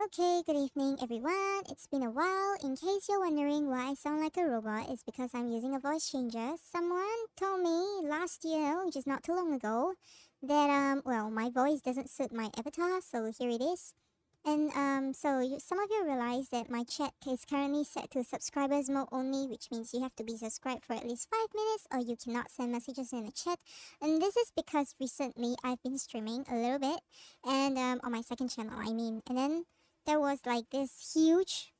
Okay, good evening everyone. It's been a while. In case you're wondering why I sound like a robot, it's because I'm using a voice changer. Someone told me last year, which is not too long ago, that well, my voice doesn't suit my avatar, so here it is. And some of you realize that my chat is currently set to subscribers mode only, which means you have to be subscribed for at least 5 minutes, or you cannot send messages in the chat. And this is because recently I've been streaming a little bit, and on my second channel, I mean, and then there was like this huge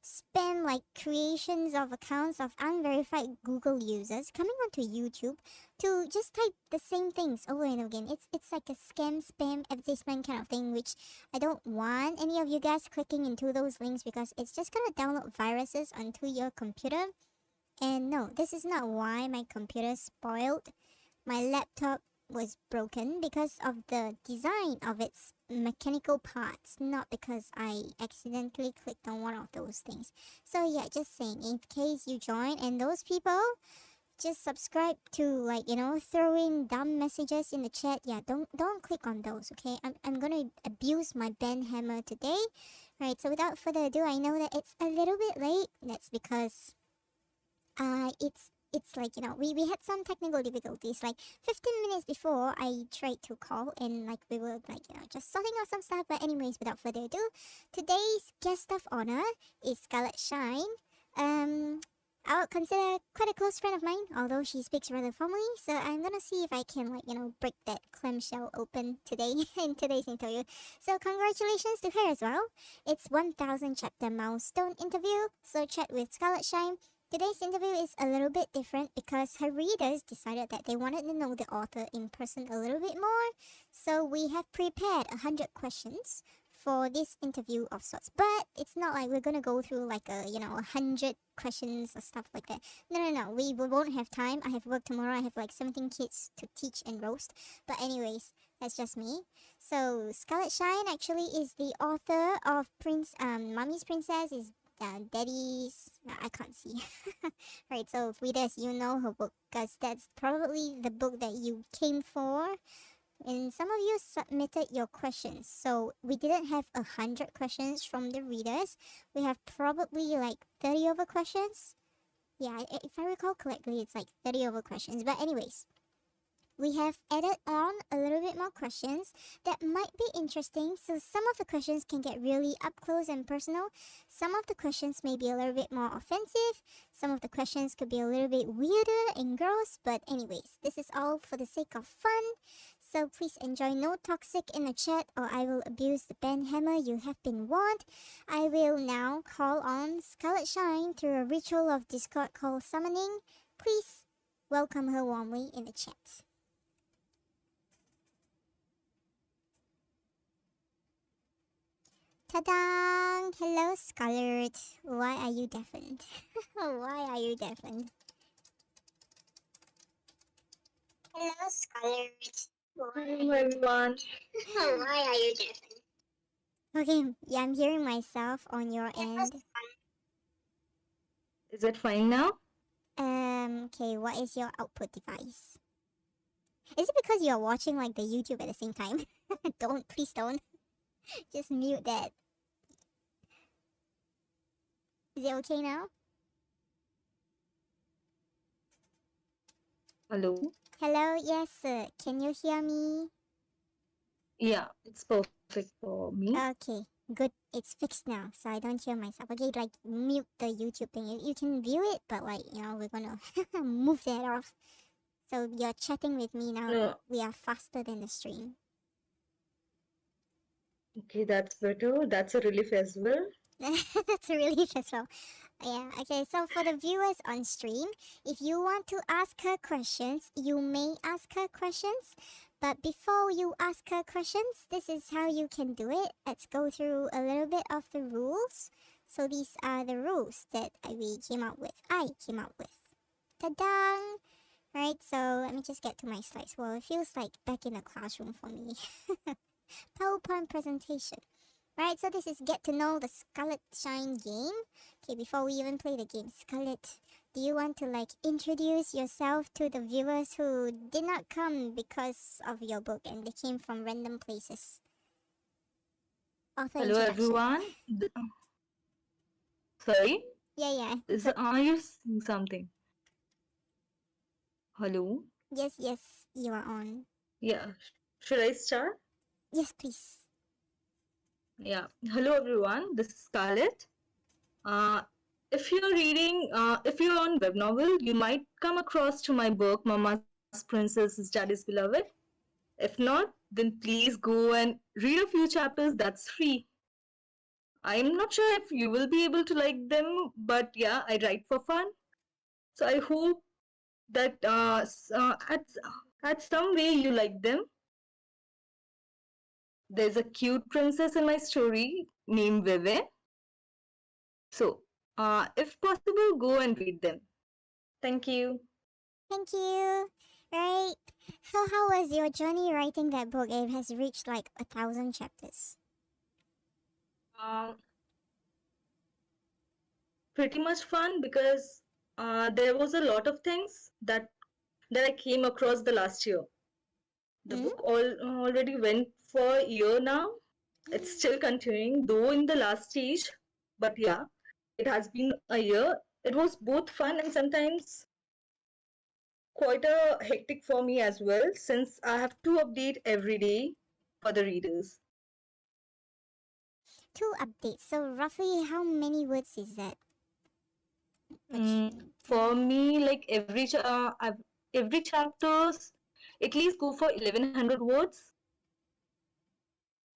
spam like creations of accounts of unverified Google users coming onto YouTube to just type the same things over and over again. It's like a scam spam advertisement kind of thing, which I don't want any of you guys clicking into those links because it's just gonna download viruses onto your computer. And no, this is not why my computer spoiled. My laptop was broken because of the design of its mechanical parts, not because I accidentally clicked on one of those things. So yeah, just saying, in case you join and those people just subscribe to, like, throw in dumb messages in the chat, yeah, don't click on those, okay? I'm gonna abuse my Ben hammer today. Right, so without further ado, I know that it's a little bit late. That's because it's like, we had some technical difficulties like 15 minutes before I tried to call, and like we were like, just sorting out some stuff. But anyways, without further ado, today's guest of honor is Scarlet Shine. I would consider quite a close friend of mine, although she speaks rather formally. So I'm gonna see if I can, like, break that clamshell open today in today's interview. So congratulations to her as well. It's 1000 chapter milestone interview. So chat with Scarlet Shine. Today's interview is a little bit different because her readers decided that they wanted to know the author in person a little bit more. So we have prepared 100 questions for this interview of sorts. But it's not like we're gonna go through like 100 questions or stuff like that. No. We won't have time. I have work tomorrow. I have like 17 kids to teach and roast. But anyways, that's just me. So Scarlet Shine actually is the author of Mummy's Princess is Daddy's. I can't see. Right, so readers, you know her book because that's probably the book that you came for. And some of you submitted your questions. So we didn't have 100 questions from the readers. We have probably like 30 over questions. Yeah, if I recall correctly, it's like 30 over questions. But anyways, we have added on a little bit more questions that might be interesting. So some of the questions can get really up close and personal. Some of the questions may be a little bit more offensive. Some of the questions could be a little bit weirder and gross. But anyways, this is all for the sake of fun. So please enjoy. No toxic in the chat or I will abuse the Ben hammer. You have been warned. I will now call on Scarlet Shine through a ritual of Discord called summoning. Please welcome her warmly in the chat. Ta-da! Hello, Scarlet. Why are you deafened? Why are you deafened? Hello, Scarlet. Hello everyone. Why are you deafened? Okay, yeah, I'm hearing myself on your end. Is it fine now? Okay, what is your output device? Is it because you're watching like the YouTube at the same time? Please don't. Just mute that. Is it okay now? Hello? Hello, yes, sir. Can you hear me? Yeah, it's perfect for me. Okay, good. It's fixed now, so I don't hear myself. Okay, like mute the YouTube thing. You can view it, but like, we're gonna move that off. So you're chatting with me now. No. We are faster than the stream. Okay, that's better. That's a relief as well. That's a relief as well. Yeah, okay, so for the viewers on stream, if you want to ask her questions, you may ask her questions. But before you ask her questions, this is how you can do it. Let's go through a little bit of the rules. So these are the rules that I came up with. Ta-da! Right, so let me just get to my slides. Well, it feels like back in the classroom for me. PowerPoint presentation. Right, so this is get to know the Scarlet Shine game. Okay, before we even play the game, Scarlet, do you want to like introduce yourself to the viewers who did not come because of your book and they came from random places? author Hello introduction. everyone. Sorry, Yeah. are you saying something? Hello. Yes, you are on. Yeah. Should I start? Yes, please. Yeah. Hello everyone. This is Scarlet. Uh, if you're on web novel, you might come across to my book, Mama's Princess is Daddy's Beloved. If not, then please go and read a few chapters. That's free. I'm not sure if you will be able to like them, but yeah, I write for fun. So I hope that at some way you like them. There's a cute princess in my story named Vive. So, if possible, go and read them. Thank you. Thank you. Right. So, how was your journey writing that book? It has reached like 1,000 chapters. Um, Pretty much fun because there was a lot of things that I came across the last year. The Mm? book already went for a year now. It's still continuing, though in the last stage. But yeah, it has been a year. It was both fun and sometimes quite a hectic for me as well, since I have to update every day for the readers. Two updates. So, roughly, how many words is that? For me, like every chapters at least go for 1100 words.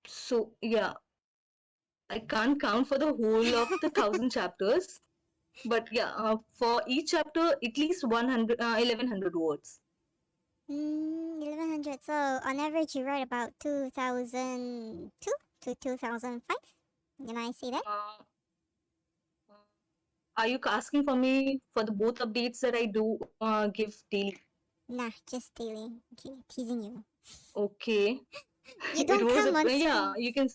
So yeah, I can't count for the whole of the 1,000 chapters, but yeah, for each chapter at least 1100 words. 1100. So, on average, you write about 2002 to 2005. Can I say that? Uh, are you asking for me for the both updates that I do give daily? Nah, just daily. Okay, teasing you. Okay, You it don't was come a on yeah. You sprints. can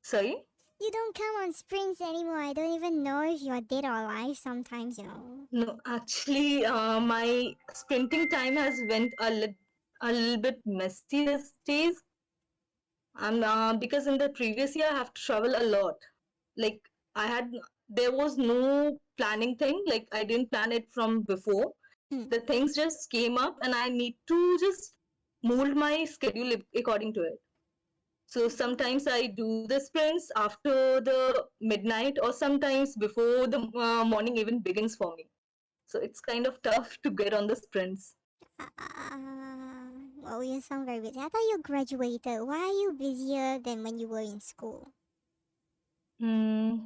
sorry. You don't come on sprints anymore. I don't even know if you're dead or alive sometimes, you know. No, actually, my sprinting time has went a little bit messy these days. And because in the previous year I have to travel a lot. Like I had, there was no planning thing. Like I didn't plan it from before. Mm. The things just came up, and I need to just mold my schedule according to it. So sometimes I do the sprints after the midnight, or sometimes before the morning even begins for me. So it's kind of tough to get on the sprints. Well, you sound very busy. I thought you graduated. Why are you busier than when you were in school? Hmm.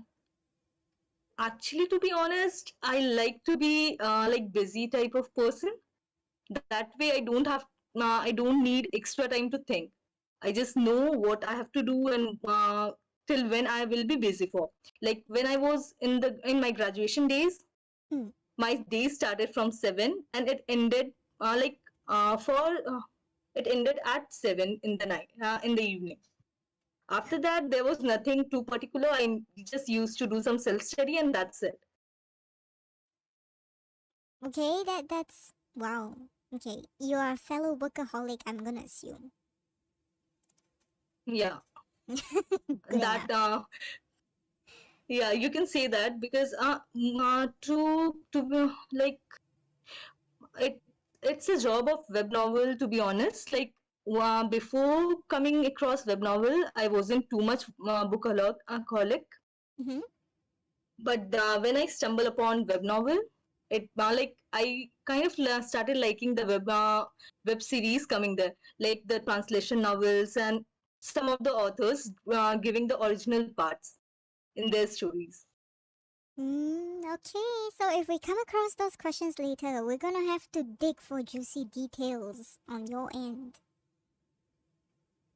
Actually, to be honest, I like to be like busy type of person. That way, I don't need extra time to think. I just know what I have to do and till when I will be busy for. Like when I was in my graduation days, Hmm. my day started from 7 and it ended like for it ended at 7 in the evening. After that, there was nothing too particular. I just used to do some self study and that's it. Okay, that's wow. Okay, you are a fellow workaholic, I'm gonna assume. Yeah, Good that enough. yeah, you can say that because to be like it it's a job of web novel, to be honest. Like before coming across web novel, I wasn't too much bookaholic. Mm-hmm. But when I stumble upon web novel, it like I kind of started liking the web series coming there, like the translation novels and some of the authors giving the original parts in their stories. Okay, so if we come across those questions later, we're gonna have to dig for juicy details on your end.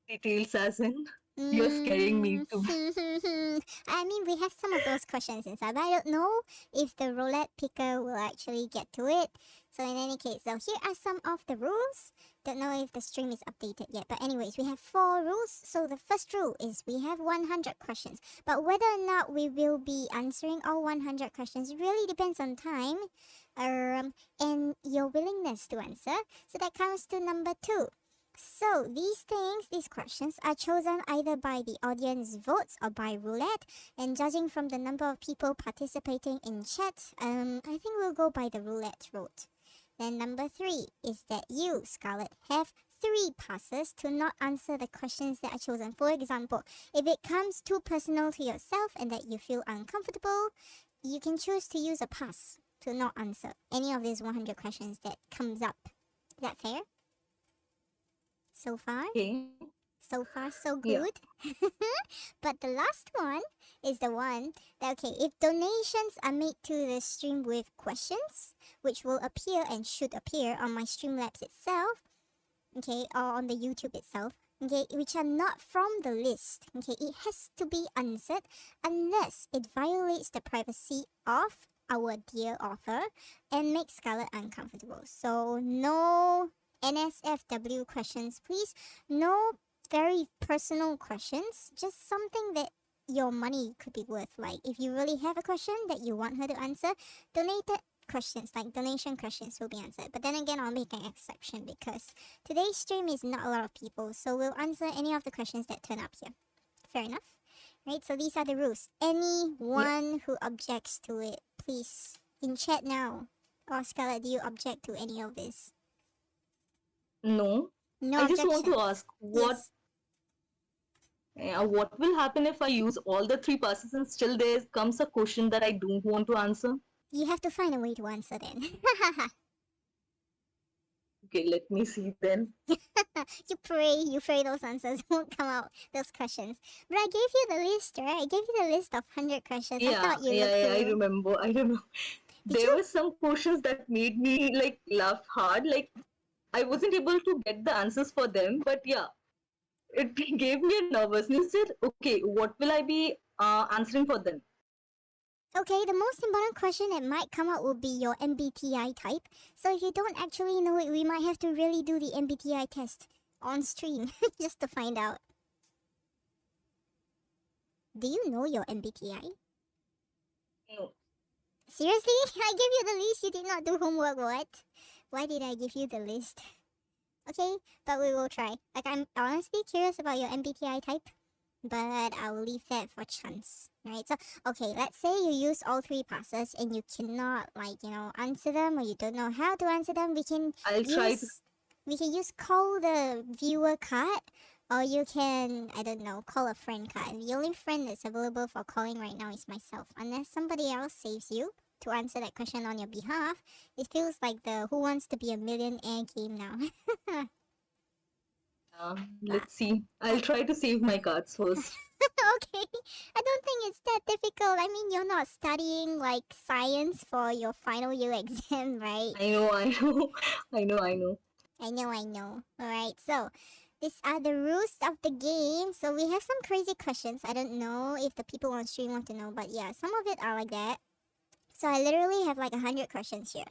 Details as in, you're scaring me Mm, too. I mean, we have some of those questions inside, but I don't know if the roulette picker will actually get to it. So, in any case, so here are some of the rules. Don't know if the stream is updated yet, but anyways, we have 4 rules. So, the first rule is we have 100 questions, but whether or not we will be answering all 100 questions really depends on time and your willingness to answer. So, that comes to number 2. So these questions are chosen either by the audience votes or by roulette. And judging from the number of people participating in chat, I think we'll go by the roulette vote. Then number 3 is that you, Scarlett, have 3 passes to not answer the questions that are chosen. For example, if it comes too personal to yourself and that you feel uncomfortable, you can choose to use a pass to not answer any of these 100 questions that comes up. Is that fair? So far? Okay. So far, so Yeah. good. But the last one is the one that, okay, if donations are made to the stream with questions, which will appear and should appear on my Streamlabs itself, okay, or on the YouTube itself, okay, which are not from the list, okay, it has to be answered unless it violates the privacy of our dear author and makes Scarlett uncomfortable. So no NSFW questions, please. No very personal questions, just something that your money could be worth. Like if you really have a question that you want her to answer, donated questions, like donation questions, will be answered. But then again, I'll make an exception because today's stream is not a lot of people, so we'll answer any of the questions that turn up here. Fair enough? Right, so these are the rules. Anyone who objects to it, please, in chat now. Or Scarlett, do you object to any of this? No. No I just want to objections. ask what will happen if I use all the 3 passes and still there comes a question that I don't want to answer? You have to find a way to answer then. Okay, let me see then. You pray those answers won't come out, those questions. But I gave you the list, right? I gave you the list of 100 questions. I thought you looked I through. remember. Did There you? were some questions that made me like laugh hard. Like I wasn't able to get the answers for them, but yeah, it gave me a nervousness that okay, what will I be answering for them? Okay, the most important question that might come out will be your MBTI type. So if you don't actually know it, we might have to really do the MBTI test on stream just to find out. Do you know your MBTI? No. Seriously? I gave you the list. You did not do homework. What? Why did I give you the list? Okay, but we will try. Like, I'm honestly curious about your MBTI type, but I will leave that for chance. Right? So, okay, let's say you use all 3 passes and you cannot, like, answer them, or you don't know how to answer them. We can I'll try to. use call the viewer card, or you can, I don't know, call a friend card. The only friend that's available for calling right now is myself, unless somebody else saves you to answer that question on your behalf. It feels like the Who Wants to Be a Millionaire game now. Let's see. I'll try to save my cards first. Okay, I don't think it's that difficult. I mean, you're not studying like science for your final year exam, right? I know. I know. I know. Alright, so these are the rules of the game. So we have some crazy questions. I don't know if the people on stream want to know, but yeah, some of it are like that. So I literally have like 100 questions here.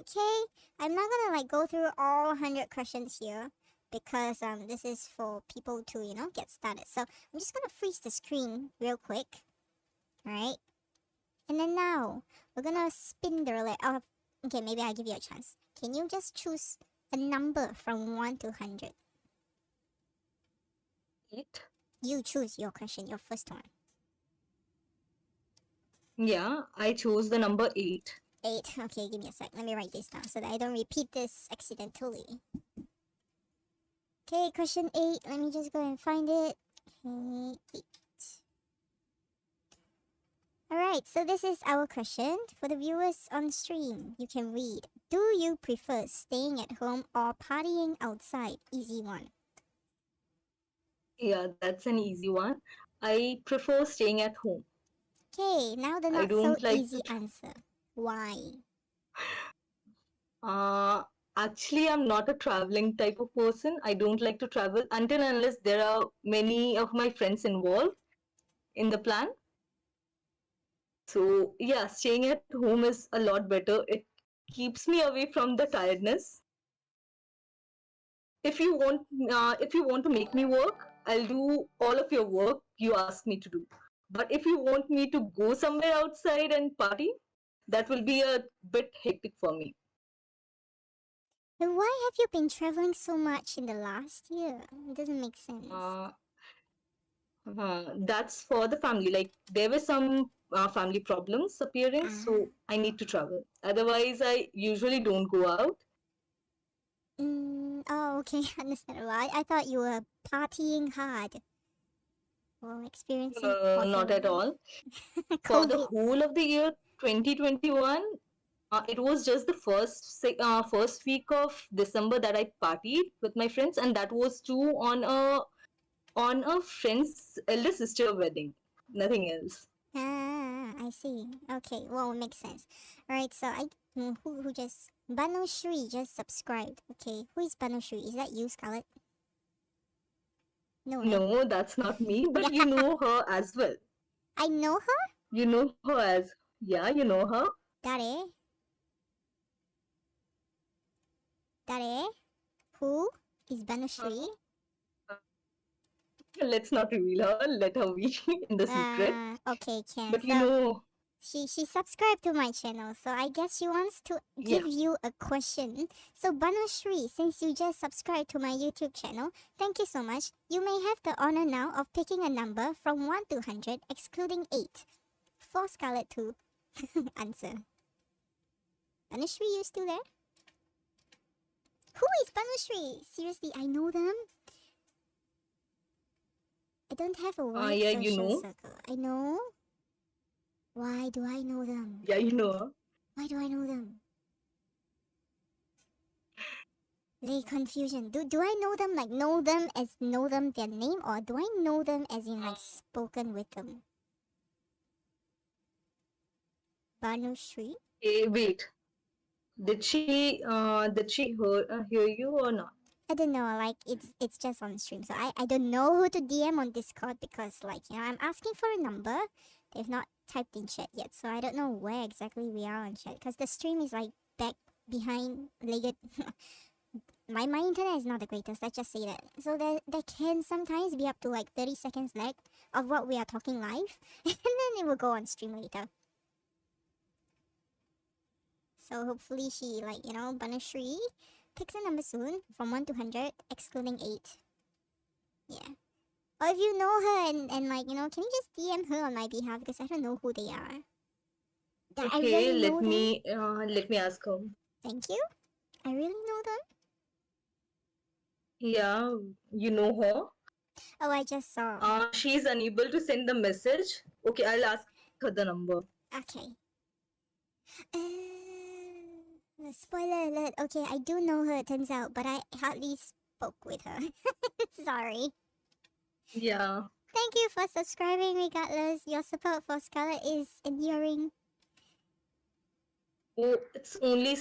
Okay, I'm not gonna like go through all 100 questions here because this is for people to get started. So I'm just gonna freeze the screen real quick. Alright, and then now we're gonna spin the roulette. Oh, okay, maybe I'll give you a chance. Can you just choose a number from 1 to 100? 8. You choose your question, your first one. Yeah, I chose the number 8. 8. Okay, give me a sec. Let me write this down so that I don't repeat this accidentally. Okay, question 8. Let me just go and find it. Okay, 8. Alright, so this is our question. For the viewers on stream, you can read. Do you prefer staying at home or partying outside? Easy one. Yeah, that's an easy one. I prefer staying at home. Okay, now the I not so don't like easy answer. Why? Actually, I'm not a traveling type of person. I don't like to travel until and unless there are many of my friends involved in the plan. So yeah, staying at home is a lot better. It keeps me away from the tiredness. If you want to make me work, I'll do all of your work you ask me to do. But if you want me to go somewhere outside and party, that will be a bit hectic for me. And why have you been traveling so much in the last year? It doesn't make sense. Uh, that's for the family. Like there were some family problems appearing, Ah. so I need to travel. Otherwise, I usually don't go out. Oh, okay. Understandable. I thought you were partying hard or experiencing Not at other all. For the COVID. whole of the year 2021, it was just the first week of December that I partied with my friends, and that was too on a friend's elder sister wedding. Nothing else. Ah, I see. Okay, well, it makes sense. All right, so who just Banu Shri just subscribed. Okay, who is Banu Shri? Is that you, Scarlett? No, right? No, that's not me, but you know her as well. I know her. You know her as, yeah, you know her. Dare, Dare. Who is Banu Shri? Let's not reveal her, let her be in the secret. Okay, can But you so. know, She subscribed to my channel, so I guess she wants to yeah. give you a question. So Banashri, since you just subscribed to my YouTube channel, thank you so much. You may have the honor now of picking a number from 1 to 100, excluding 8. For Scarlet to answer. Banashri, you still there? Who is Banashri? Seriously, I know them. I don't have a wide Yeah, you social know. circle. I know. Why do I know them? Yeah, you know her. Why do I know them? Like confusion. Do I know them like know them as know them their name, or do I know them as in like spoken with them? Banu Shri? Wait. Did she hear you or not? I don't know, like it's just on stream. So I don't know who to DM on Discord because like, I'm asking for a number. They've not typed in chat yet. So I don't know where exactly we are on chat because the stream is like back behind legged. My internet is not the greatest, let's just say that. So there can sometimes be up to like 30 seconds lag of what we are talking live. And then it will go on stream later. So hopefully she like, Banashri picks a number soon from 1 to 100, excluding 8. Yeah. Or if you know her and like, can you just DM her on my behalf because I don't know who they are. I Okay, really know them. let me ask her. Thank you. I really know them. Yeah, you know her. Oh, I just saw. She's unable to send the message. Okay, I'll ask her the number. Okay. Spoiler alert. Okay, I do know her, it turns out, but I hardly spoke with her. Sorry. Yeah. Thank you for subscribing regardless. Your support for Scarlet is enduring. Oh, it's only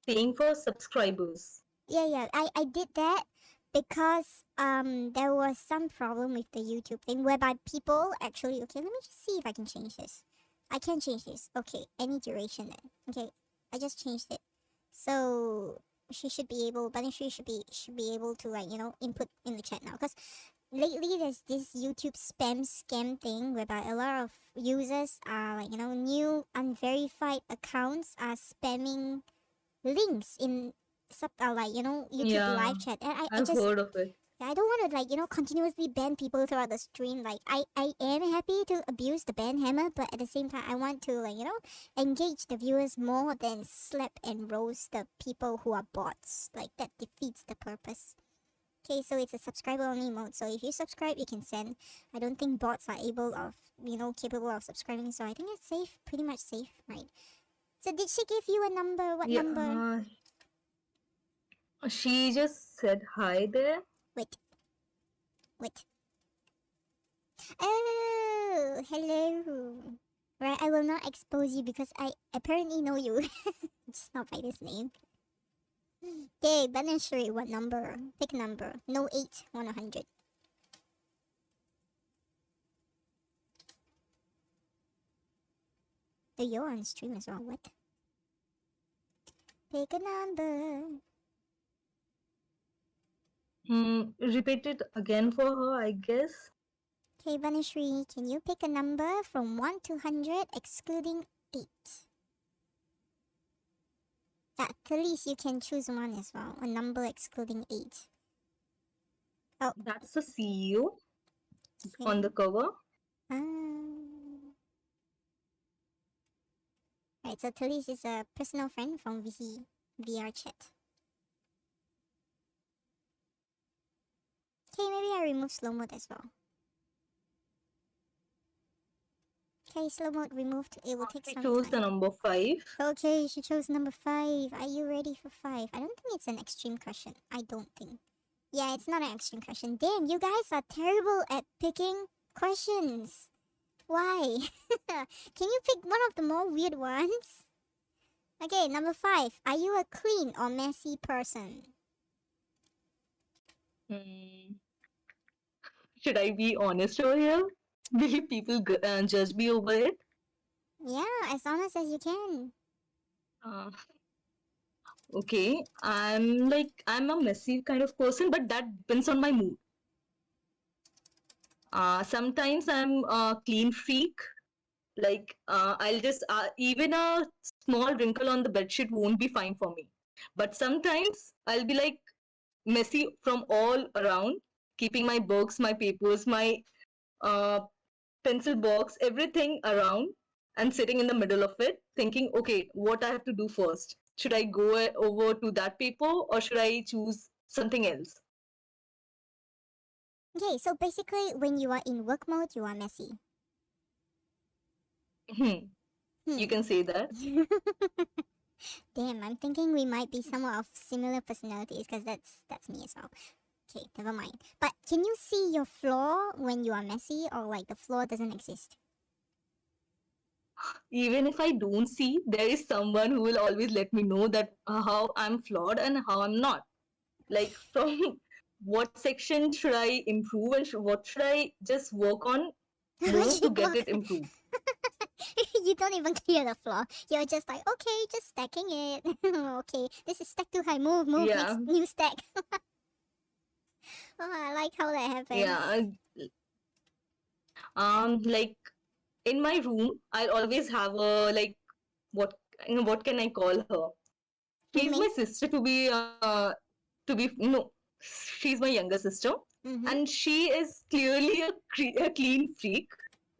saying for subscribers. Yeah, I did that because there was some problem with the YouTube thing whereby people actually, okay, let me just see if I can change this. I can change this. Okay, any duration then. Okay, I just changed it. So she should be able, Banishri should be able to like, input in the chat now. Because lately there's this YouTube spam scam thing whereby a lot of users are like, new unverified accounts are spamming links in like, YouTube Yeah, live chat. And I I've just, heard of it. I don't want to like, continuously ban people throughout the stream. Like I am happy to abuse the ban hammer, but at the same time I want to like, engage the viewers more than slap and roast the people who are bots. Like that defeats the purpose. Okay, so it's a subscriber only mode. So if you subscribe, you can send. I don't think bots are capable of subscribing. So I think it's safe, pretty much safe, right? So did she give you a number? What Yeah, number? she just said hi there. Wait. Oh, hello. Right, I will not expose you because I apparently know you. Just not by this name. Okay, Banashri, what number? Pick a number. No 8, 100. Oh, you're on stream as well. What? Pick a number. Repeat it again for her, I guess. Okay, Banashri, can you pick a number from 1 to 100, excluding 8? At least you can choose one as well. A number excluding 8. Oh, That's the CEO on okay. the cover. Right, so Talise is a personal friend from VR chat. Okay, maybe I remove slow mode as well. Okay, slow mode removed. It will take She some chose the time. number 5. Okay, she chose number 5. Are you ready for 5? I don't think it's an extreme question. I don't think. Yeah, it's not an extreme question. Damn, you guys are terrible at picking questions. Why? Can you pick one of the more weird ones? Okay, number 5. Are you a clean or messy person? Hmm. Should I be honest over here? Will people judge me over it? Yeah, as honest as you can. Uh, okay, I'm a messy kind of person, but that depends on my mood. Sometimes I'm a clean freak. Like I'll just even a small wrinkle on the bedsheet won't be fine for me. But sometimes I'll be like messy from all around, keeping my books, my papers, my uh, pencil box, everything around, and sitting in the middle of it, thinking, okay, what I have to do first? Should I go over to that paper or should I choose something else? Okay, so basically, when you are in work mode, you are messy. Hmm. You Hmm. can say that. Damn, I'm thinking we might be somewhat of similar personalities because that's me as well. Okay, never mind. But can you see your flaw when you are messy, or like the flaw doesn't exist? Even if I don't see, there is someone who will always let me know that how I'm flawed and how I'm not. Like from what section should I improve and what should I just work on more to get it improved. You don't even clear the flaw. You're just like, okay, just stacking it. Okay, this is stack too high. Move, Yeah, next new stack. Oh, I like how that happens. yeah. Like in my room, I'll always have a like what what can I call her? She's my Roommate? sister to be no, she's my younger sister, Mm-hmm. and she is clearly a clean freak.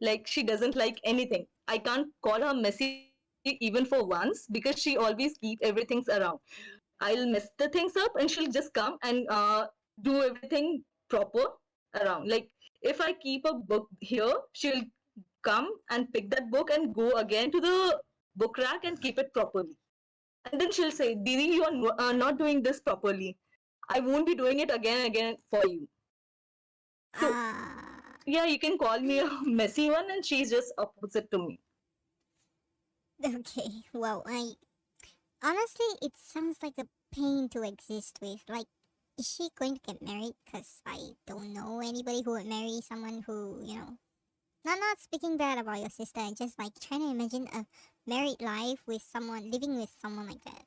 Like she doesn't like anything. I can't call her messy even for once because she always keep everything around. I'll mess the things up and she'll just come and do everything proper around. Like if I keep a book here, she'll come and pick that book and go again to the book rack and keep it properly. And then she'll say, Didi, you are not doing this properly. I won't be doing it again and again for you. So, Ah. yeah, you can call me a messy one, and she's just opposite to me. Okay. Well, I honestly, it sounds like a pain to exist with. Like, is she going to get married? Cause I don't know anybody who would marry someone who, not speaking bad about your sister. Just like trying to imagine a married life with someone living with someone like that.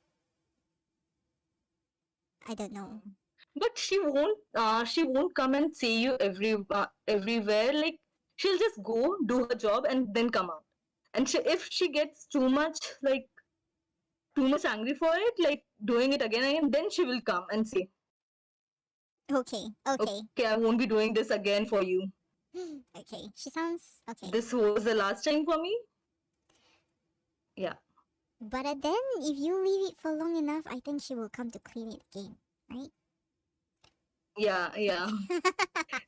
I don't know. But she won't come and see you everywhere. Like she'll just go do her job and then come out. And if she gets too much angry for it, like doing it again and again, then she will come and say, Okay, okay. okay, I won't be doing this again for you. Okay, she sounds okay. This was the last time for me. Yeah. But then, if you leave it for long enough, I think she will come to clean it again, right? Yeah.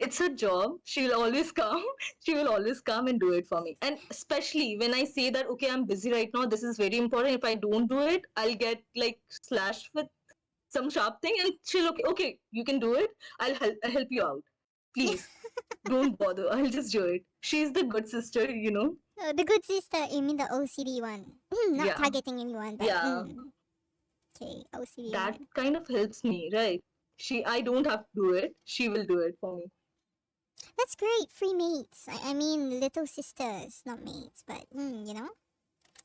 It's her job. She'll always come. She will always come and do it for me. And especially when I say that, okay, I'm busy right now, this is very important. If I don't do it, I'll get like slashed with some sharp thing. And she'll, okay, you can do it. I'll help you out. Please don't bother. I'll just do it. She's the good sister, you know? The good sister, you mean the OCD one? Not Yeah. targeting anyone, but Yeah. okay, OCD That one. kind of helps me, right? I don't have to do it. She will do it for me. That's great, free mates. I mean, little sisters, not mates, but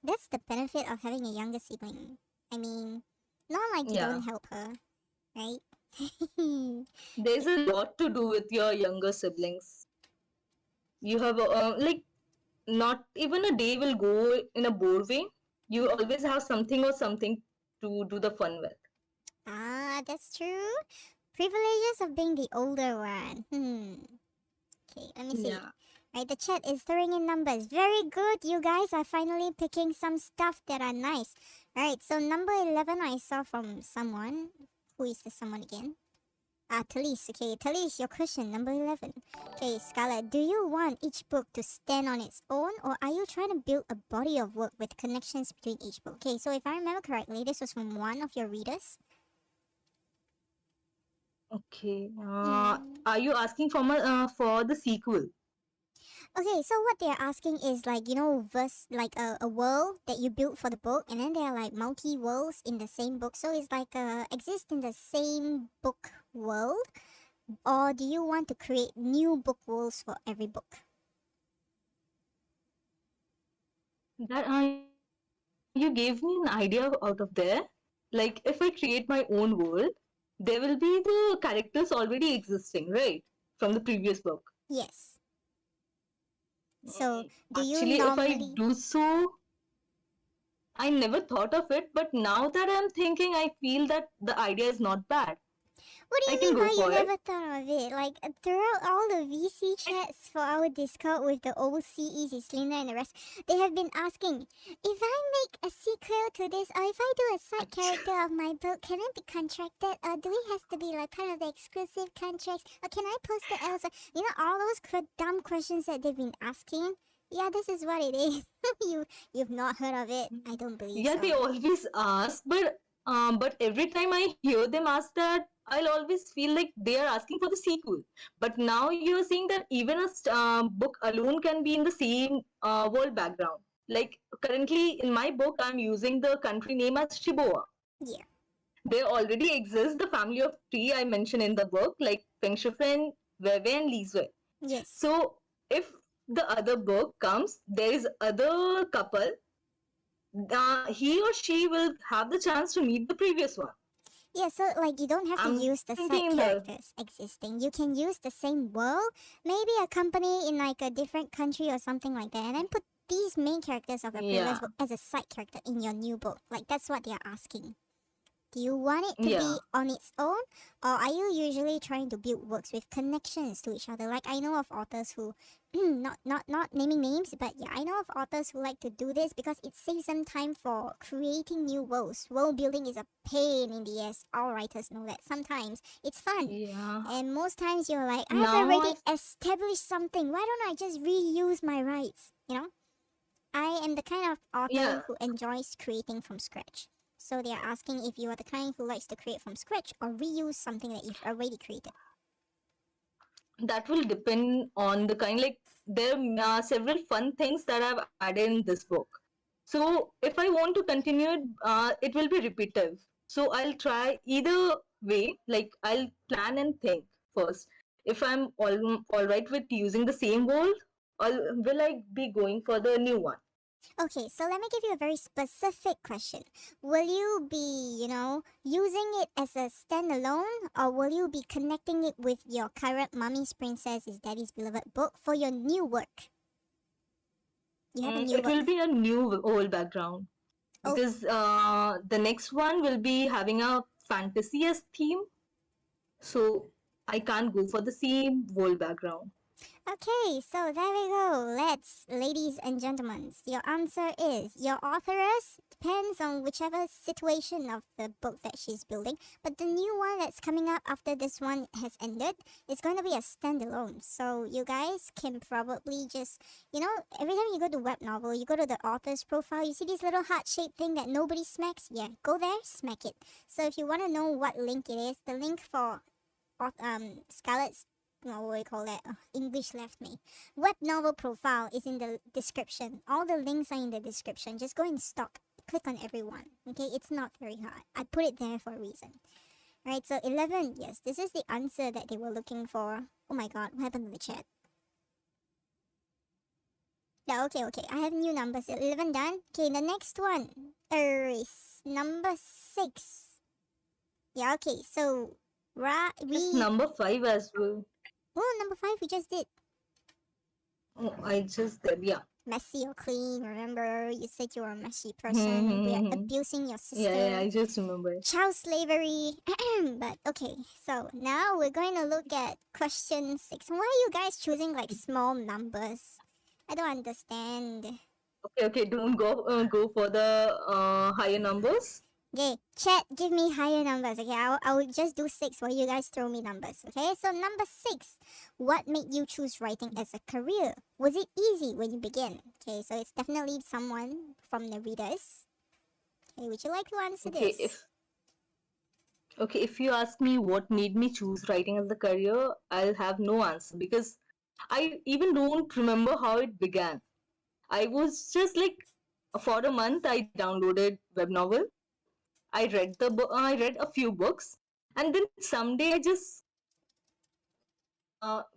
that's the benefit of having a younger sibling. I mean, not like you Yeah. don't help her, right? There's a lot to do with your younger siblings. You have like not even a day will go in a bored way. You always have something or something to do the fun with. Ah, that's true. Privileges of being the older one. Okay, let me see. Yeah. Right, the chat is throwing in numbers. Very good. You guys are finally picking some stuff that are nice. Right, so number 11 I saw from someone. Who is the someone again? Talise. Okay, Talise, your question, number 11. Okay, Scarlett, do you want each book to stand on its own, or are you trying to build a body of work with connections between each book? Okay, so if I remember correctly, this was from one of your readers. Okay. Hmm. Are you asking for the sequel? Okay, so what they're asking is like, verse like a world that you built for the book, and then there are like multi worlds in the same book. So it's like exist in the same book world, or do you want to create new book worlds for every book? That you gave me an idea out of there. Like if I create my own world, there will be the characters already existing, right? From the previous book. Yes. So do you Actually, if I normally? do so, I never thought of it, but now that I'm thinking, I feel that the idea is not bad. What do I you can mean go by you for it. never thought of it? Like throughout all the VC chats for our Discord with the old CEs, Linda and the rest, they have been asking, if I make a sequel to this, or if I do a side character of my book, can it be contracted, or do we have to be like part of the exclusive contracts, or can I post it elsewhere? All those dumb questions that they've been asking. Yeah, this is what it is. You've not heard of it? I don't believe Yeah, they so. always ask, but every time I hear them ask that, I'll always feel like they are asking for the sequel. But now you're saying that even a book alone can be in the same world background. Like currently in my book, I'm using the country name as Shiboa. Yeah. There already exists the family of three I mentioned in the book, like Feng Shifen, Wei and Li Zui. Yes. So if the other book comes, there is other couple, he or she will have the chance to meet the previous one. Yeah, so like you don't have to I'm use the side thinking the characters existing. You can use the same world, maybe a company in like a different country or something like that, and then put these main characters of your previous yeah, book as a side character in your new book. Like that's what they're asking. Do you want it to yeah. be on its own, or are you usually trying to build works with connections to each other? Like I know of authors who, not naming names, but yeah, I know of authors who like to do this because it saves them time for creating new worlds. World building is a pain in the ass. All writers know that. Sometimes it's fun, Yeah. and most times you're like, I've Now already I established something. Why don't I just reuse my rights? I am the kind of author yeah, who enjoys creating from scratch. So they are asking if you are the kind who likes to create from scratch or reuse something that you've already created. that will depend on the kind. Like there are several fun things that I've added in this book. So if I want to continue it, it will be repetitive. So I'll try either way. Like I'll plan and think first. If I'm all right with using the same world, or will I be going for the new one? Okay, so let me give you a very specific question. Will you be, using it as a standalone, or will you be connecting it with your current Mummy's Princess is Daddy's Beloved book for your new work? You have a new It will work. be a new old background Oh, because the next one will be having a fantasy as theme. So I can't go for the same world background. okay, so there we go. Ladies and gentlemen, your answer is your authoress depends on whichever situation of the book that she's building. But the new one that's coming up after this one has ended is going to be a standalone. So you guys can probably just, every time you go to web novel, you go to the author's profile, you see this little heart shaped thing that nobody smacks. Yeah, go there, smack it. So if you want to know what link it is, the link for Scarlet's what do we call that? English left me. Web novel profile is in the description. All the links are in the description. Just go and stalk. Click on everyone. Okay, it's not very hard. I put it there for a reason. Right, so 11, yes, this is the answer that they were looking for. Oh my god, what happened to the chat? Yeah, okay. I have new numbers. 11 done. Okay, the next one is number 6. Yeah, okay, so Just number 5 as well. Oh, number 5 we just did. Oh, I just did, yeah. messy or clean. Remember, you said you were a messy person. We are Hmm. abusing your Yeah, sister. I just remember it. Child slavery. But okay, so now we're going to look at question 6. Why are you guys choosing like small numbers? I don't understand. Okay, don't go for the higher numbers. Okay, chat, give me higher numbers. Okay, I will just do 6 while you guys throw me numbers. Okay, so number 6. What made you choose writing as a career? Was it easy when you began? Okay, so it's definitely someone from the readers. Okay, would you like to answer Okay, this? if you ask me what made me choose writing as a career, I'll have no answer because I even don't remember how it began. I was just like, for a month I downloaded web novel. I read the book. I read a few books, and then someday I just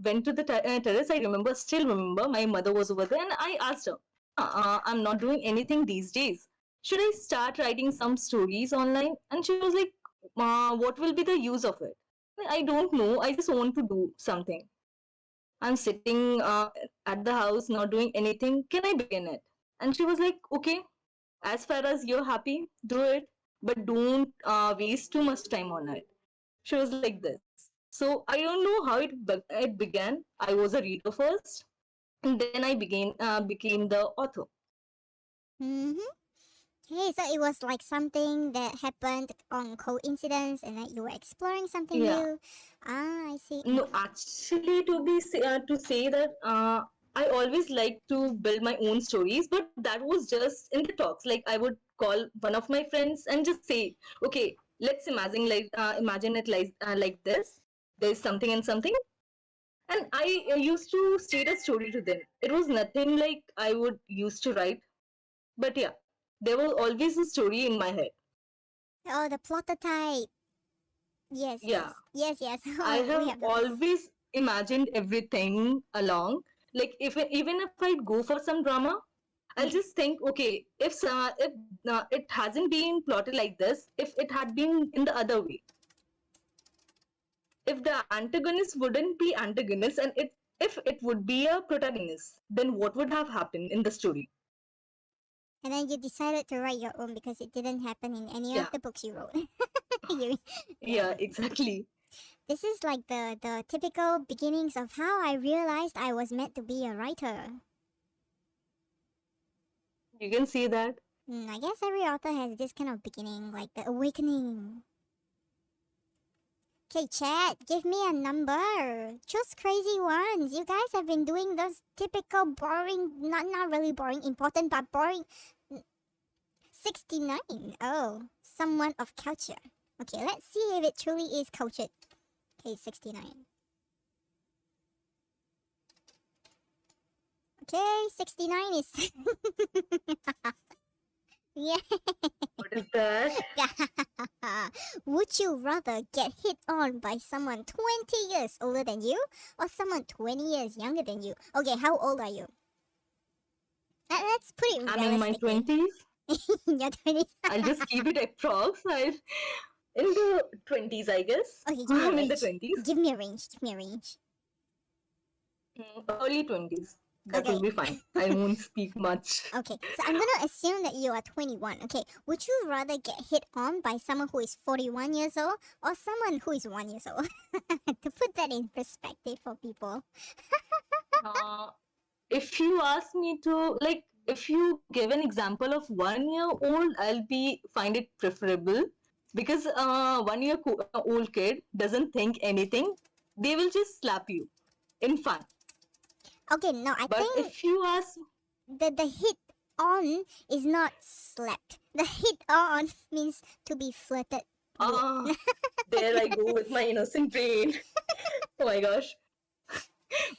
went to the terrace. I remember, still remember, my mother was over there, and I asked her, "I'm not doing anything these days. Should I start writing some stories online?" And she was like, "What will be the use of it?" I don't know. I just want to do something. I'm sitting at the house, not doing anything. Can I begin it? And she was like, "Okay, as far as you're happy, do it, but don't waste too much time on it." She was like this. So I don't know how it began. I was a reader first, and then I became the author. Mm-hmm. Okay, so it was like something that happened on coincidence and that you were exploring something Yeah. new. Ah, I see. No, actually, to say that I always like to build my own stories, but that was just in the talks. Like I would call one of my friends and just say, "Okay, let's imagine it like this. There's something and something." And I used to state a story to them. It was nothing like I would used to write, but yeah, there was always a story in my head. Oh, the plotter type. Yes, Yeah, yes. Yes, yes. I Oh, we have have those. always imagined everything along. Like even if I go for some drama, I'll Mm. just think, okay, if it hasn't been plotted like this, if it had been in the other way, if the antagonist wouldn't be antagonist, and if it would be a protagonist, then what would have happened in the story? And then you decided to write your own because it didn't happen in any of Yeah, the books you wrote. You- yeah. yeah, exactly. This is like the typical beginnings of how I realized I was meant to be a writer. You can see that. I guess every author has this kind of beginning, like the awakening. Okay, chat, give me a number. Choose crazy ones. You guys have been doing those typical boring, not really boring, important, but boring. 69. Oh, someone of culture. Okay, let's see if it truly is cultured. Okay, 69. Okay, 69 is. Yeah. What is that? Would you rather get hit on by someone 20 years older than you or someone 20 years younger than you? Okay, how old are you? Let's put it I'm in my realistically. 20s. In your 20s. I'll just keep it approx. In the 20s, I guess. Okay, give me a I'm in the range. 20s. Give me a range. Give me a range. Early 20s. That will Okay. be fine. I won't speak much. Okay, so I'm gonna assume that you are 21. Okay, would you rather get hit on by someone who is 41 years old or someone who is 1 years old? To put that in perspective for people. Uh, if you ask me to, like, if you give an example of 1 year old, I'll be find it preferable because 1 year old kid doesn't think anything. They will just slap you in fun. Okay, no, I But think if you ask, the hit on is not slapped. The hit on means to be flirted with. ah, there I go with my innocent brain. Oh my gosh.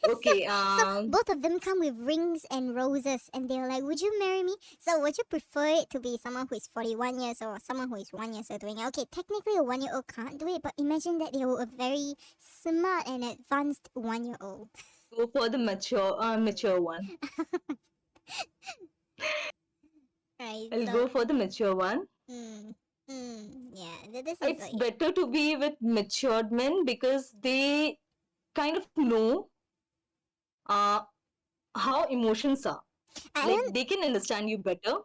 Okay. So both of them come with rings and roses, and they're like, "Would you marry me?" So would you prefer it to be someone who is 41 years old or someone who is 1 year old doing it? Okay, technically a 1 year old can't do it, but imagine that they were a very smart and advanced 1 year old. Go for the mature one. Right. I'll So, go for the mature one. yeah, this is It's like, better to be with matured men because they kind of know uh, how emotions are. I Like don't. they can understand you better.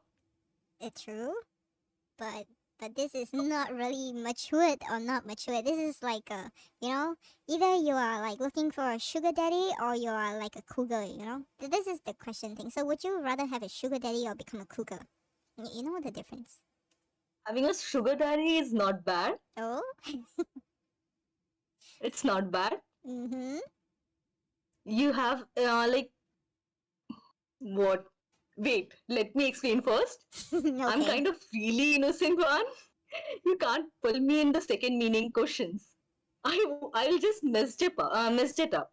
It's true, but this is not really matured or not matured. This is like a, you know, either you are like looking for a sugar daddy or you are like a cougar. You know, this is the question thing. So would you rather have a sugar daddy or become a cougar? You know the difference. Having a sugar daddy is not bad. Oh. It's not bad. Mm-hmm. You have like what? Wait, let me explain first. I'm Okay. kind of really innocent one. You can't pull me in the second meaning questions. I'll just messed it up.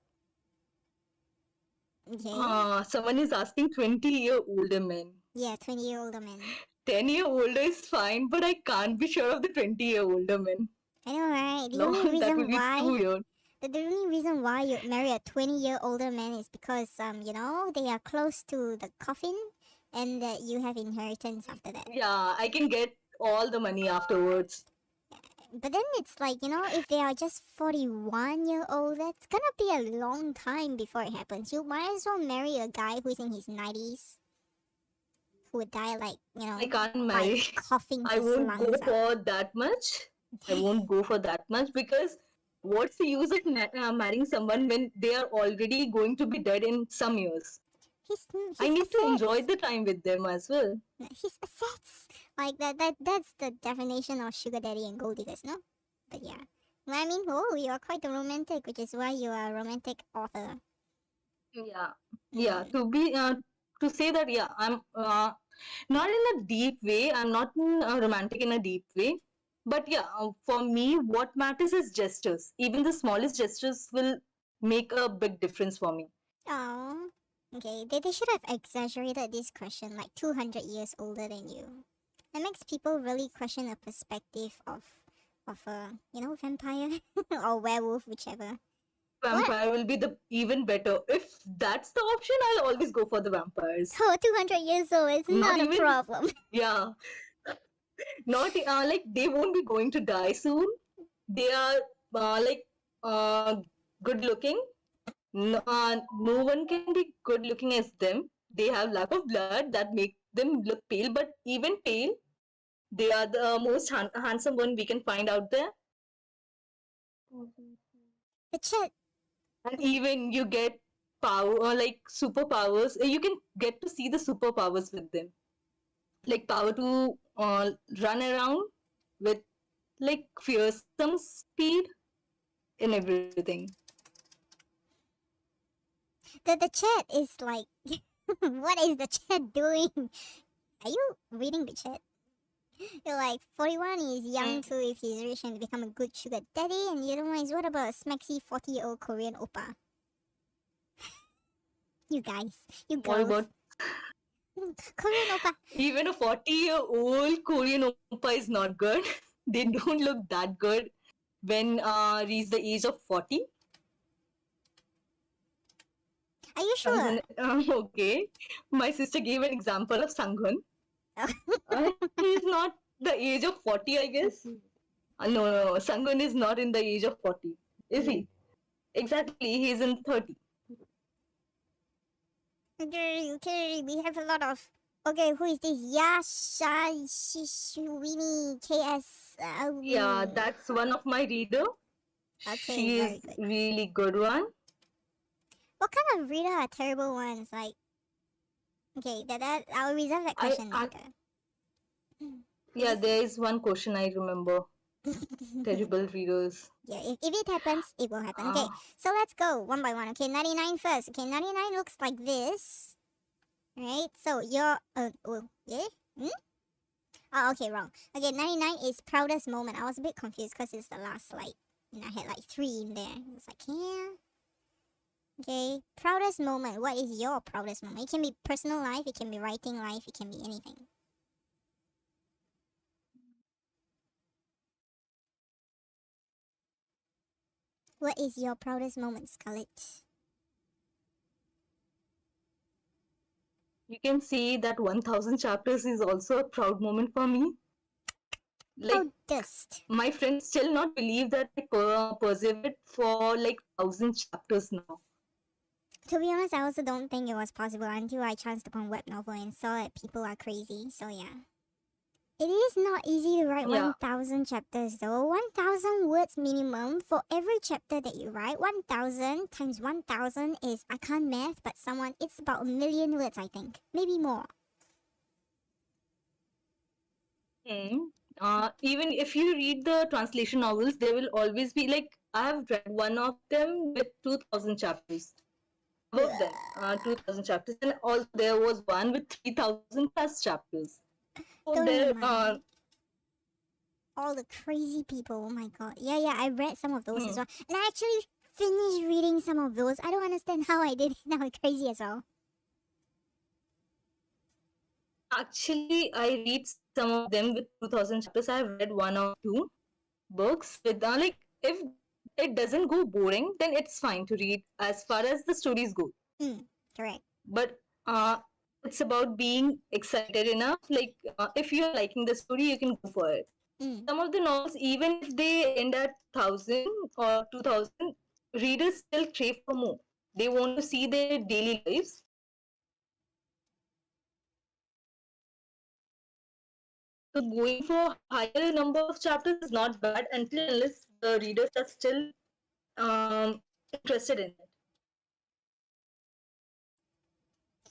Okay. Someone is asking 20-year older men. Yeah, 20-year older man. 10-year older is fine, but I can't be sure of the 20-year older men. I know, right? The No, only that will reason be why too weird. the only reason why you marry a 20-year older man is because they are close to the coffin and that you have inheritance after that. Yeah, I can get all the money afterwards. But then it's like, if they are just 41-year old, that's gonna be a long time before it happens. You might as well marry a guy who's in his 90s who would die like, I can't by marry. coughing I his won't go lungs out. for that much. I won't go for that much because what's the use of marrying someone when they are already going to be dead in some years? His I need to enjoy assets. the time with them as well. His assets. Like that's the definition of sugar daddy and gold diggers, no? But yeah. Well, I mean, oh, you are quite a romantic, which is why you are a romantic author. Yeah, yeah. Mm. To say that, yeah, I'm not in a deep way. I'm not romantic in a deep way. But yeah, for me, what matters is gestures. Even the smallest gestures will make a big difference for me. Oh. Okay, they should have exaggerated this question like 200 years older than you. That makes people really question the perspective of a, vampire or werewolf, whichever. What? Vampire will be the even better. If that's the option, I'll always go for the vampires. Oh, 200 years old is Not not a even, problem. yeah, not like they won't be going to die soon. They are like good looking. No one can be good looking as them. They have lack of blood that make them look pale, but even pale, they are the most handsome one we can find out there. The chat. And even you get power or like superpowers. You can get to see the superpowers with them, like power to run around with like fearsome speed and everything. The chat is like, what is the chat doing? Are you reading the chat? You're like, 41 is young too if he's rich and become a good sugar daddy, and the other one is, what about a smaxy 40-year-old Korean oppa? You guys, you What girls. about Korean oppa. even a 40-year-old Korean oppa is not good. They don't look that good when reach the age of 40. Are you sure? Okay. My sister gave an example of Sanghun. He's not the age of 40, I guess. No. Sanghun is not in the age of 40. Is he? Exactly, he's in 30. Okay, we have a lot of. Okay, who is this? Yasha Shishuini KS. Yeah, that's one of my reader. Okay, She very is good. really good one. What kind of reader are terrible ones? Like, okay, that I'll reserve that question later. Yeah, there is one question I remember. Terrible readers. Yeah, if it happens, it will happen. Okay, so let's go one by one. Okay, 99 first. Okay, 99 looks like this. Right? So you're yeah? Oh, okay, wrong. Okay, 99 is proudest moment. I was a bit confused because it's the last slide. And I had like 3 in there. It was like, yeah. Okay, proudest moment. What is your proudest moment? It can be personal life, it can be writing life, it can be anything. What is your proudest moment, Scarlet? You can see that 1000 chapters is also a proud moment for me. Like, Proudest. my friends still not believe that I persevered for like 1000 chapters now. To be honest, I also don't think it was possible until I chanced upon web novel and saw that people are crazy. So yeah. It is not easy to write Yeah. 1,000 chapters though. 1,000 words minimum for every chapter that you write. 1,000 times 1,000 is, I can't math, but it's about a million words, I think. Maybe more. Even if you read the translation novels, there will always be like I have read one of them with 2,000 chapters. Above them, 2,000 chapters, and also there was one with 3,000 plus chapters. So Don't there, even mind. All the crazy people, oh my god. Yeah, I read some of those as well. And I actually finished reading some of those. I don't understand how I did it. Now it's crazy as well. actually, I read some of them with 2,000 chapters. I have read one or two books with like if it doesn't go boring, then it's fine to read as far as the stories go. Correct. But it's about being excited enough. Like if you're liking the story, you can go for it. Some of the novels, even if they end at 1,000 or 2,000, readers still crave for more. They want to see their daily lives. So going for higher number of chapters is not bad until unless the readers are still interested in it.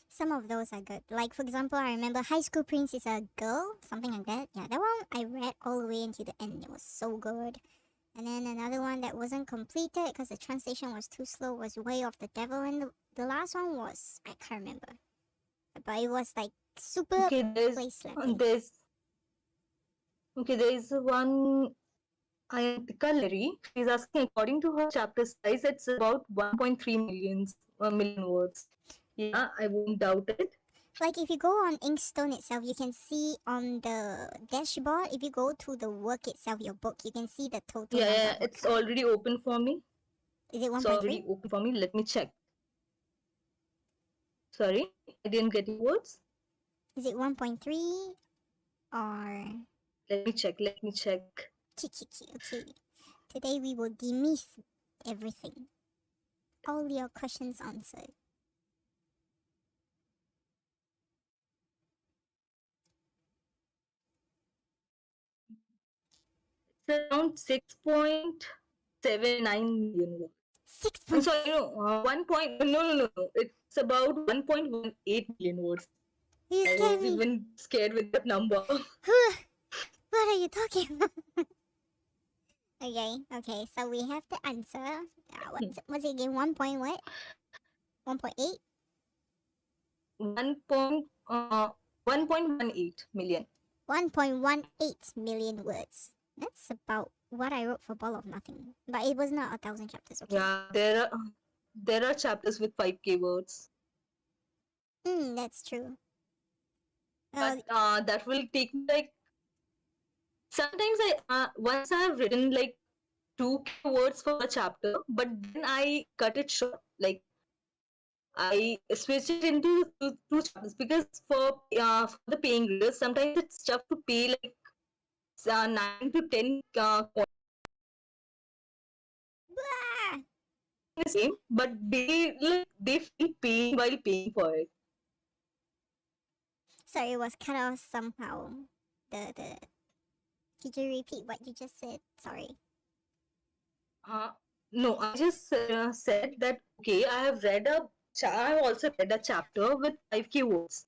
Some of those are good. Like, for example, I remember High School Prince is a girl, something like that. Yeah, that one I read all the way until the end. It was so good. And then another one that wasn't completed because the translation was too slow was Way of the Devil. And the last one was, I can't remember. But it was like super Okay, place slapping. there is one Larry. She's asking, according to her chapter size, it's about 1.3 million words. Yeah, I won't doubt it. Like if you go on Inkstone itself, you can see on the dashboard, if you go to the work itself, your book, you can see the total number Yeah, of word it's count. already open for me. Is it It's 1.3? already open for me. Let me check. Sorry, I didn't get your words. Is it 1.3 or... Let me check. Okay. Today we will demyth everything. All your questions answered. It's around 6.79 million words. I'm sorry, no, 1 point, no. It's about 1.18 million words. You I scared was me. even scared with that number. What are you talking about? Okay, so we have the answer. What's it again? 1 point what? 1.8? 1.18 million. 1.18 million words. That's about what I wrote for Ball of Nothing. But it was not 1,000 chapters, okay? Yeah, there are chapters with 5k words. That's true. But that will take me like sometimes once I have written like 2k words for a chapter, but then I cut it short. Like I switch it into two chapters because for the paying readers, sometimes it's tough to pay like 9 to 10 Blah! the same, but they feel pain while paying for it. Sorry, it was cut off somehow. The Could you repeat what you just said? Sorry. No, I just said that okay. I have also read a chapter with 5k words.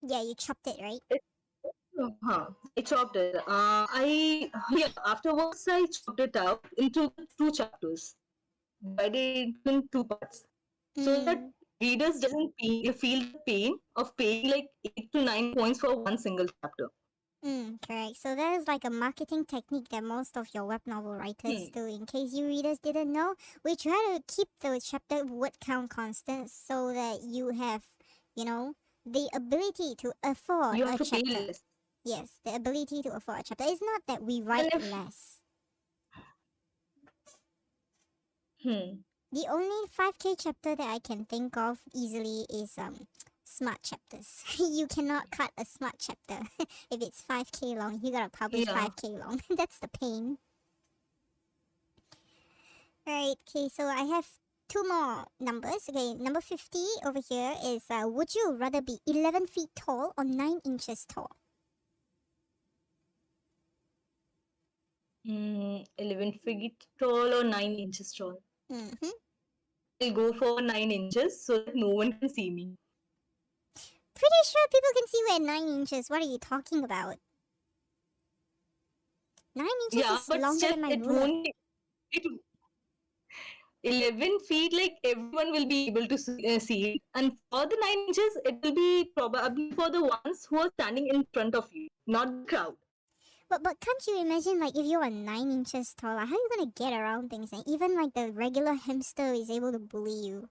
Yeah, you chopped it, right? I chopped it. Afterwards I chopped it out into two chapters, divided into two parts, so that readers doesn't feel the pain of paying like 8 to 9 points for one single chapter. Correct. So that is like a marketing technique that most of your web novel writers do. In case you readers didn't know, we try to keep the chapter word count constant so that you have, the ability to afford You have a to pay chapter. less. Yes, the ability to afford a chapter. It's not that we write less. The only 5k chapter that I can think of easily is smart chapters. You cannot cut a smart chapter. If it's 5k long, you gotta publish 5k long. That's the pain. Alright, okay, so I have two more numbers. Okay, number 50 over here is would you rather be 11 feet tall or 9 inches tall? 11 feet tall or 9 inches tall? Mm-hmm. I'll go for 9 inches so that no one can see me. Pretty sure people can see you at 9 inches. What are you talking about? 9 inches Yeah, is but longer still, than my it ruler. won't. It 11 feet, like everyone will be able to see it. And for the 9 inches, it will be probably for the ones who are standing in front of you, not the crowd. But can't you imagine, like, if you are 9 inches tall, like, how are you gonna get around things? And even like the regular hamster is able to bully you.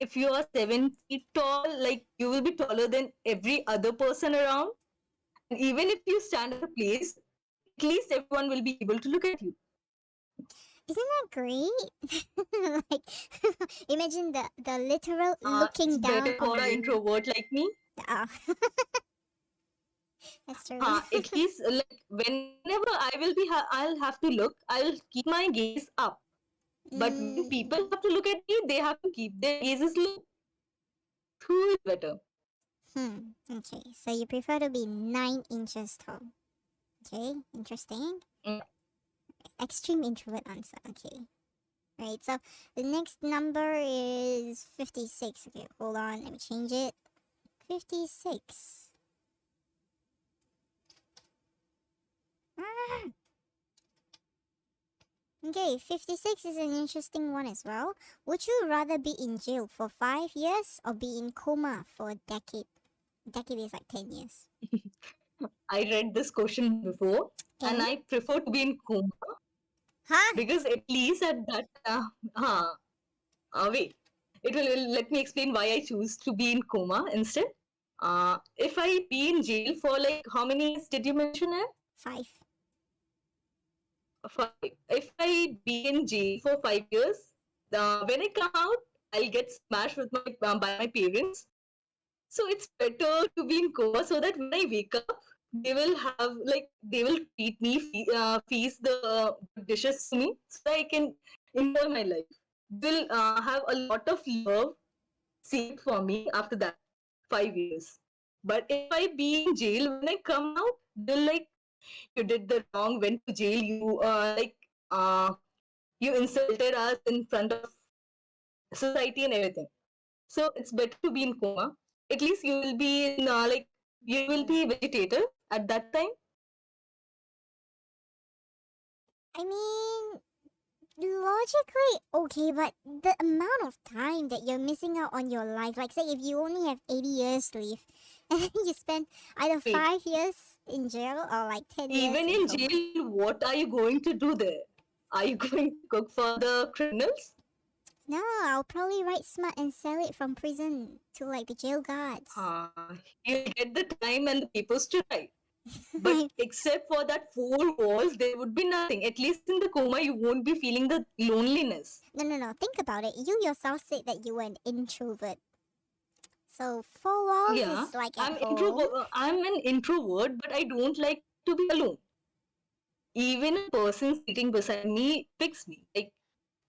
If you are 7 feet tall, like you will be taller than every other person around. And even if you stand at a place, at least everyone will be able to look at you. Isn't that great? Like, imagine the literal It's looking down better of for an you. introvert like me. Ah, that's true. At least like whenever I'll have to look. I'll keep my gaze up. But when people Mm, have to look at me, they have to keep their gazes low. Who is better? okay, so you prefer to be 9 inches tall. Okay, interesting. Mm. Extreme introvert answer. Okay. Right, so the next number is 56. Okay, hold on, let me change it. 56. Ah. Okay, 56 is an interesting one as well. Would you rather be in jail for 5 years or be in coma for a decade? Decade is like 10 years. I read this question before, and And? I prefer to be in coma Huh? because at least at that. Wait. It will let me explain why I choose to be in coma instead. If I be in jail for like how many years did you mention it? 5. 5. If I be in jail for 5 years, when I come out, I'll get smashed with my by my parents. So it's better to be in coma so that when I wake up, they will treat me, feast the dishes to me, so that I can enjoy my life. They'll have a lot of love saved for me after that 5 years. But if I be in jail when I come out, they'll like you did the wrong, went to jail, uh you insulted us in front of society and everything. So it's better to be in coma. At least you will be in you will be vegetative at that time. I mean, logically, okay, but the amount of time that you're missing out on your life, like, say, if you only have 80 years to live, and then you spend either Wait, 5 years in jail or like 10 years even in in coma. jail, what are you going to do there? Are you going to cook for the criminals? No, I'll probably write smart and sell it from prison to like the jail guards. You'll get the time and the papers to write. But except for that four walls, there would be nothing. At least in the coma, you won't be feeling the loneliness. No. Think about it. You yourself said that you were an introvert. So 4 walls Yeah, is like at I'm home. introvert. I'm an introvert, but I don't like to be alone. Even a person sitting beside me picks me. Like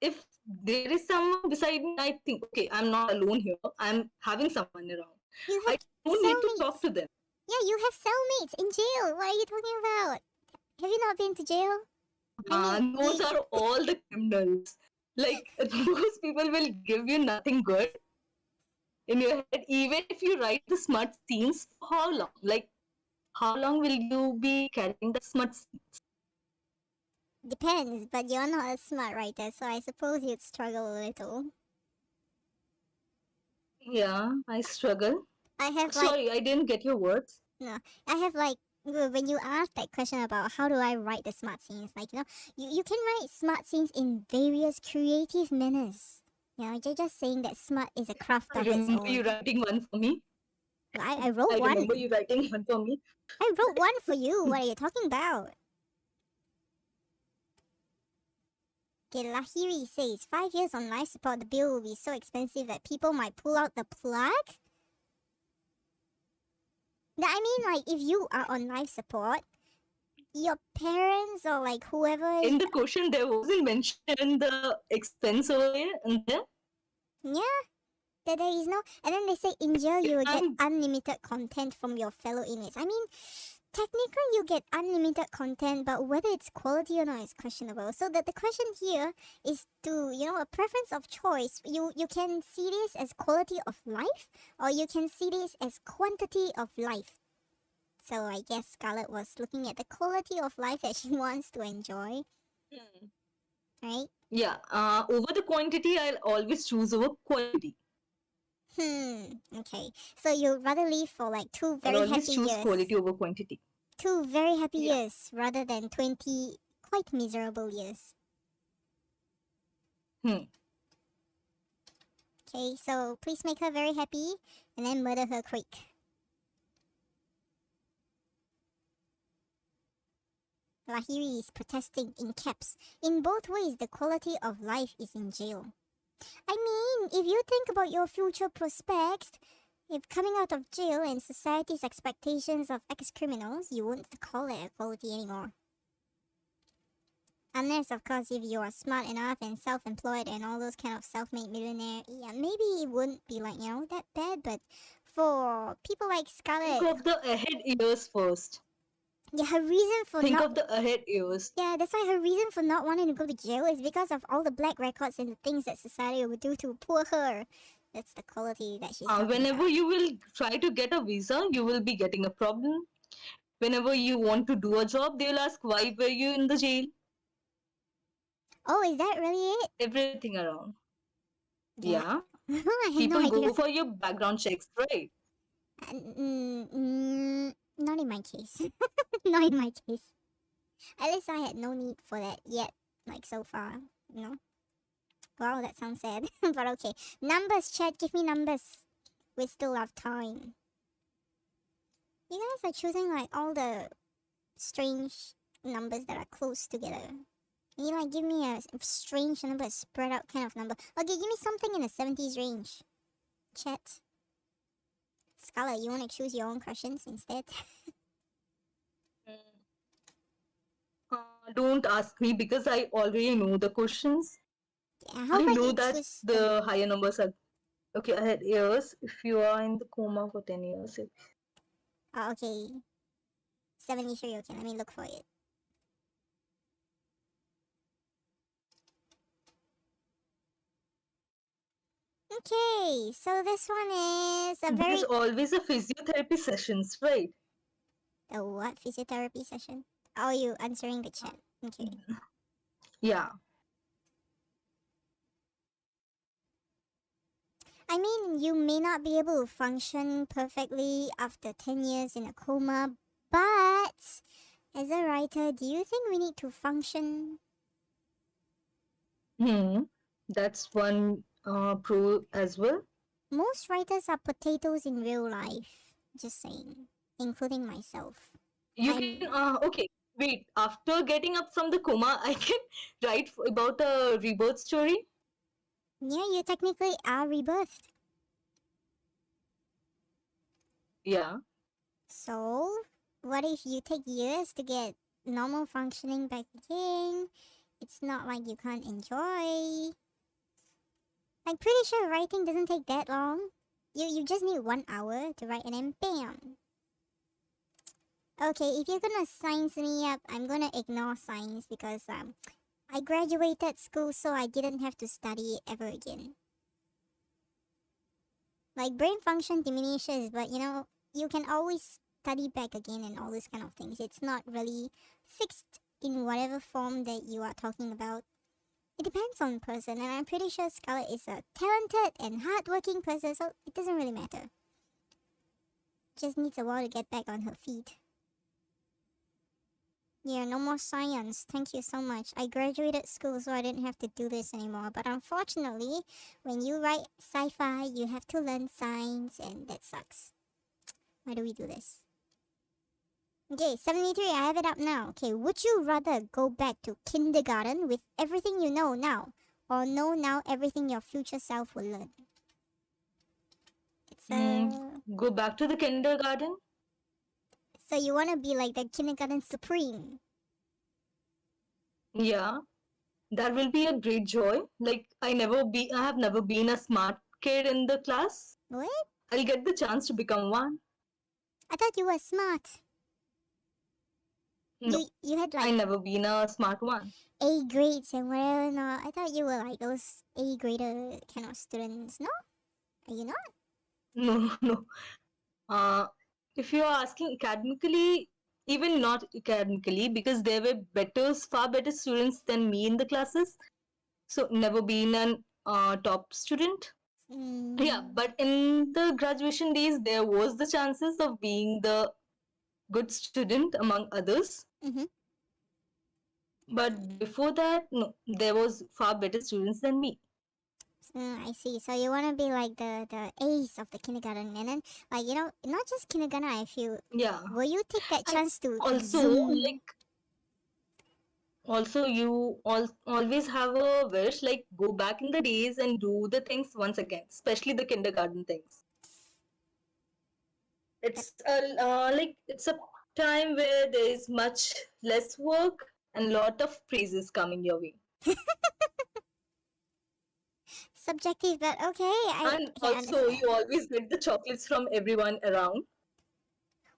if there is someone beside me, I think, okay, I'm not alone here. I'm having someone around. You I have don't need to talk cellmates. to them. Yeah, you have cellmates in jail. What are you talking about? Have you not been to jail? I mean, Those are all the criminals. Like those people will give you nothing good in your head. Even if you write the smart scenes, for how long? Like how long will you be carrying the smart scenes? depends, but you're not a smart writer, so I suppose you'd struggle a little. Yeah, I struggle. I have like Sorry, I didn't get your words. No, I have like when you ask that question about how do I write the smart scenes, like you can write smart scenes in various creative manners. You're just saying that smart is a craft I of its remember you own. writing one for me. I wrote I remember one. you writing one for me. I wrote one for you. What are you talking about? Okay, Lahiri says 5 years on life support. The bill will be so expensive that people might pull out the plug. I mean, like if you are on life support, Your parents or like whoever. In the question, there wasn't mentioned the expense over there, and then Yeah, that there is no. And then they say in jail you will get I'm unlimited content from your fellow inmates. I mean, technically you get unlimited content, but whether it's quality or not is questionable. So the question here is to, a preference of choice. You can see this as quality of life, or you can see this as quantity of life. So I guess Scarlett was looking at the quality of life that she wants to enjoy, right? yeah. Over the quantity, I'll always choose over quality. Okay. So you'd rather live for like I'll always choose years. quality over quantity. 2 very happy Yeah. years rather than 20 quite miserable years. Hmm. Okay, so please make her very happy and then murder her quick. Lahiri is protesting in caps. In both ways, the quality of life is in jail. I mean, if you think about your future prospects, if coming out of jail and society's expectations of ex-criminals, you won't call it a quality anymore. Unless, of course, if you are smart enough and self-employed and all those kind of self-made millionaire, yeah, maybe it wouldn't be like, that bad. But for people like Scarlett, Think of the ahead years first. yeah, her reason for Think not, of the ahead years. yeah, that's why her reason for not wanting to go to jail is because of all the black records and the things that society would do to poor her. That's the quality that she's talking Whenever about. you will try to get a visa, you will be getting a problem. Whenever you want to do a job, they will ask, why were you in the jail? Oh, is that really it? Everything around. Yeah. Yeah. I had People no idea. go for your background checks, right? Not in my case. Not in my case. At least I had no need for that yet, like so far, Wow, that sounds sad. But okay. Numbers, chat, give me numbers. We still have time. You guys are choosing like all the strange numbers that are close together. Can you like give me a strange number, a spread out kind of number? Okay, give me something in the 70s range. Chat. Scarlett, you want to choose your own questions instead? Don't ask me because I already know the questions. Yeah, how I about know you that choose the higher numbers are okay. Ahead years. If you are in the coma for 10 years, Oh, okay. 73, okay, let me look for it. Okay, so this one is a very... there's always a physiotherapy sessions, right? The what? Physiotherapy session? Oh, you answering the chat. Okay. Yeah. I mean, you may not be able to function perfectly after 10 years in a coma, but as a writer, do you think we need to function? That's one pro as well. Most writers are potatoes in real life. Just saying. Including myself. You can okay. Wait, after getting up from the coma, I can write about a rebirth story. Yeah, you technically are rebirthed. Yeah. So, what if you take years to get normal functioning back again? It's not like you can't enjoy. I'm pretty sure writing doesn't take that long. You just need 1 hour to write and then bam. Okay, if you're gonna science me up, I'm gonna ignore science because I graduated school so I didn't have to study it ever again. Like brain function diminishes, but you can always study back again and all these kind of things. It's not really fixed in whatever form that you are talking about. It depends on the person, and I'm pretty sure Scarlett is a talented and hardworking person, so it doesn't really matter. Just needs a while to get back on her feet. Yeah, no more science. Thank you so much. I graduated school so I didn't have to do this anymore. But unfortunately, when you write sci-fi, you have to learn science, and that sucks. Why do we do this? Okay, 73, I have it up now. Okay, would you rather go back to kindergarten with everything you know now, or know now everything your future self will learn? It's Go back to the kindergarten. So you want to be like the kindergarten supreme. Yeah, that will be a great joy. Like I have never been a smart kid in the class. What? I'll get the chance to become one. I thought you were smart. No, You had I like never been a smart one. A grades and whatever. No, I thought you were like those A grader kind of students. No, are you not? No, no. Uh, if you are asking academically, even not academically, because there were far better students than me in the classes. So never been an top student. Yeah, Mm. but in the graduation days, there was the chances of being the good student among others. Mm-hmm. But before that, no, there was far better students than me. I see. So you want to be like the ace of the kindergarten, and then like not just kindergarten. I feel. Yeah, Will you take that and chance to also zoom? like also you always have a wish like go back in the days and do the things once again, especially the kindergarten things. It's a time where there is much less work and lot of praises coming your way. Subjective, but okay. I And can also understand. you always get the chocolates from everyone around,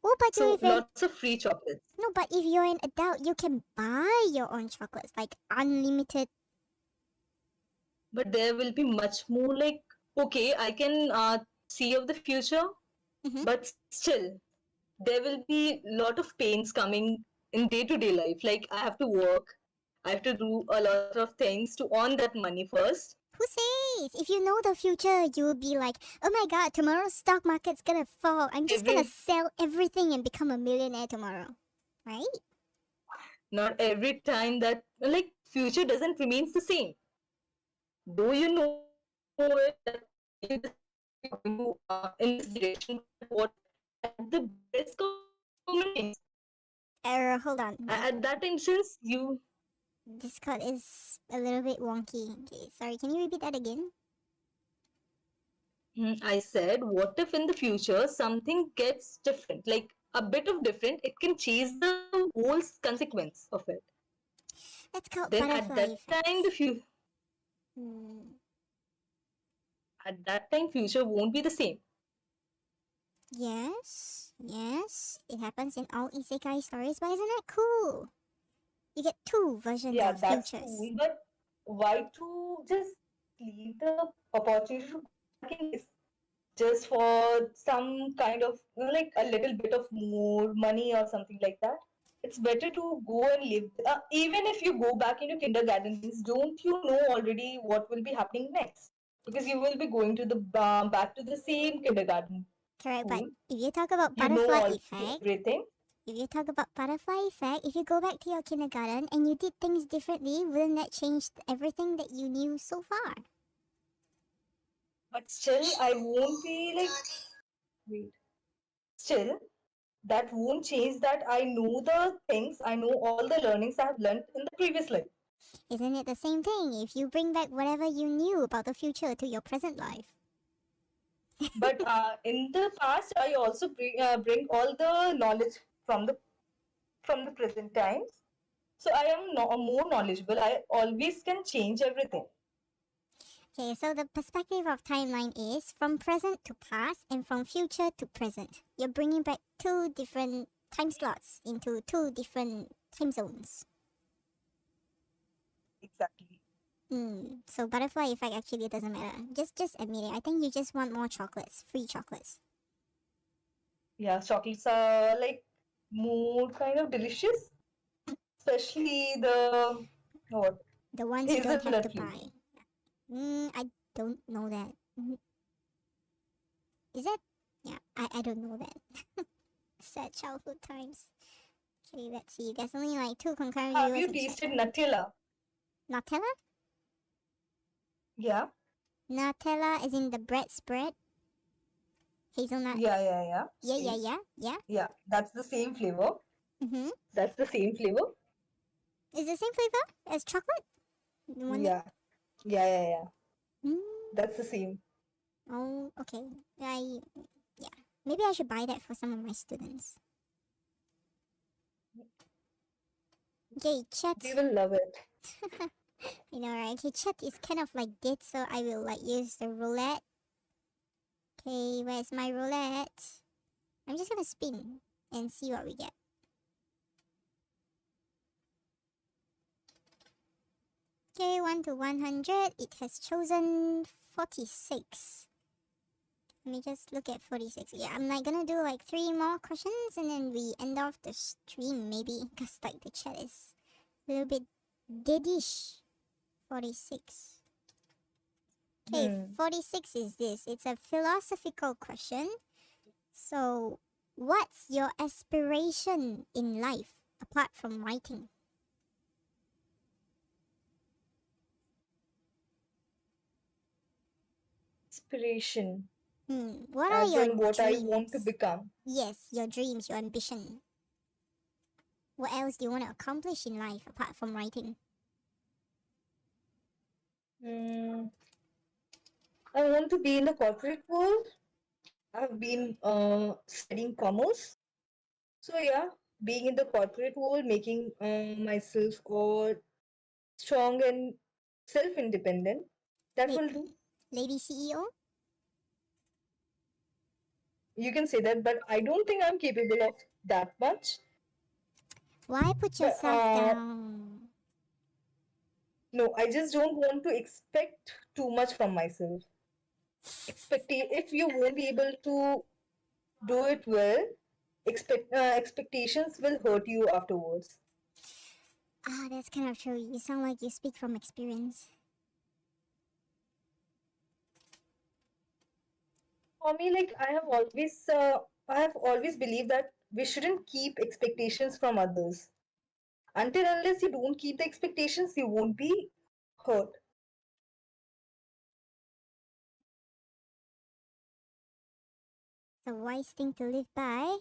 Oh, but you so even lots of free chocolates. no. But if you're an adult, you can buy your own chocolates, like unlimited. But there will be much more like, okay, I can see of the future, Mm-hmm. but still there will be lot of pains coming in day-to-day life. Like I have to work, I have to do a lot of things to earn that money first. Who says? If you know the future, you will be like, oh my god, tomorrow's stock market's gonna fall. I'm just gonna Every sell everything and become a millionaire tomorrow. Right? Not every time that like future doesn't remains the same. Though you know it that in this year you'll be going to in this direction, but what at the risk of so many things. Hold on. At that instance, you Discord is a little bit wonky. Okay, sorry, can you repeat that again? I said, what if in the future something gets different, like a bit of different, it can change the whole consequence of it. That's called Then at butterfly that effect. time, Hmm. future won't be the same. Yes, it happens in all isekai stories, but isn't that cool? You get two versions Yeah, of that's futures. cool, but why to just leave the opportunity to go back in days just for some kind of like a little bit of more money or something like that? It's better to go and live. Even if you go back into kindergarten days, don't you know already what will be happening next? Because you will be going to the back to the same kindergarten Correct, but school. if you talk about You know butterfly already effect, everything. if you talk about butterfly effect, if you go back to your kindergarten and you did things differently, wouldn't that change everything that you knew so far? But still, I won't be like, wait. Still, that won't change that I know the things, I know all the learnings I have learned in the previous life. Isn't it the same thing if you bring back whatever you knew about the future to your present life? But in the past, I also bring all the knowledge from the present times. So I am more knowledgeable. I always can change everything. Okay, so the perspective of timeline is from present to past and from future to present. You're bringing back two different time slots into two different time zones. Exactly. So butterfly effect actually doesn't matter. Just admit it. I think you just want more chocolates, free chocolates. Yeah, chocolates are like more kind of delicious, especially the what The ones you don't have to hazelnut flavor. buy. I don't know that. Is that? Yeah, I don't know that. Sad childhood times. Okay, let's see. There's only like two concurrent Have viewers you in chat. tasted Nutella? Nutella? Yeah, Nutella is in the bread spread. Hazelnut. yeah. Same. Yeah. Yeah, that's the same flavor. Mm-hmm. That's the same flavor. Is the same flavor as chocolate? The one that. Yeah, yeah. Mm, That's the same. oh, okay. Yeah. Maybe I should buy that for some of my students. Okay, chat. We will love it. You know, right? Okay, chat is kind of like dead, so I will like use the roulette. Okay, where's my roulette? I'm just gonna spin and see what we get. Okay, 1 to 100. It has chosen 46. Let me just look at 46. Yeah, I'm like gonna do like 3 more questions and then we end off the stream maybe. Because like the chat is a little bit deadish. 46. Okay, Hmm. 46 is this. It's a philosophical question. So, what's your aspiration in life apart from writing? Inspiration, What are as your in what I want to dreams? become. Yes, your dreams, your ambition. What else do you want to accomplish in life apart from writing? Hmm. I want to be in the corporate world. I've been studying commerce. So yeah, being in the corporate world, making myself all strong and self-independent, that Wait, will do. lady CEO? You can say that, but I don't think I'm capable of that much. Why put But yourself down? no, I just don't want to expect too much from myself. If you won't be able to do it well, expectations will hurt you afterwards. Ah, that's kind of true. You sound like you speak from experience. For me, like I have always believed that we shouldn't keep expectations from others. Until unless you don't keep the expectations, you won't be hurt. It's a wise thing to live by.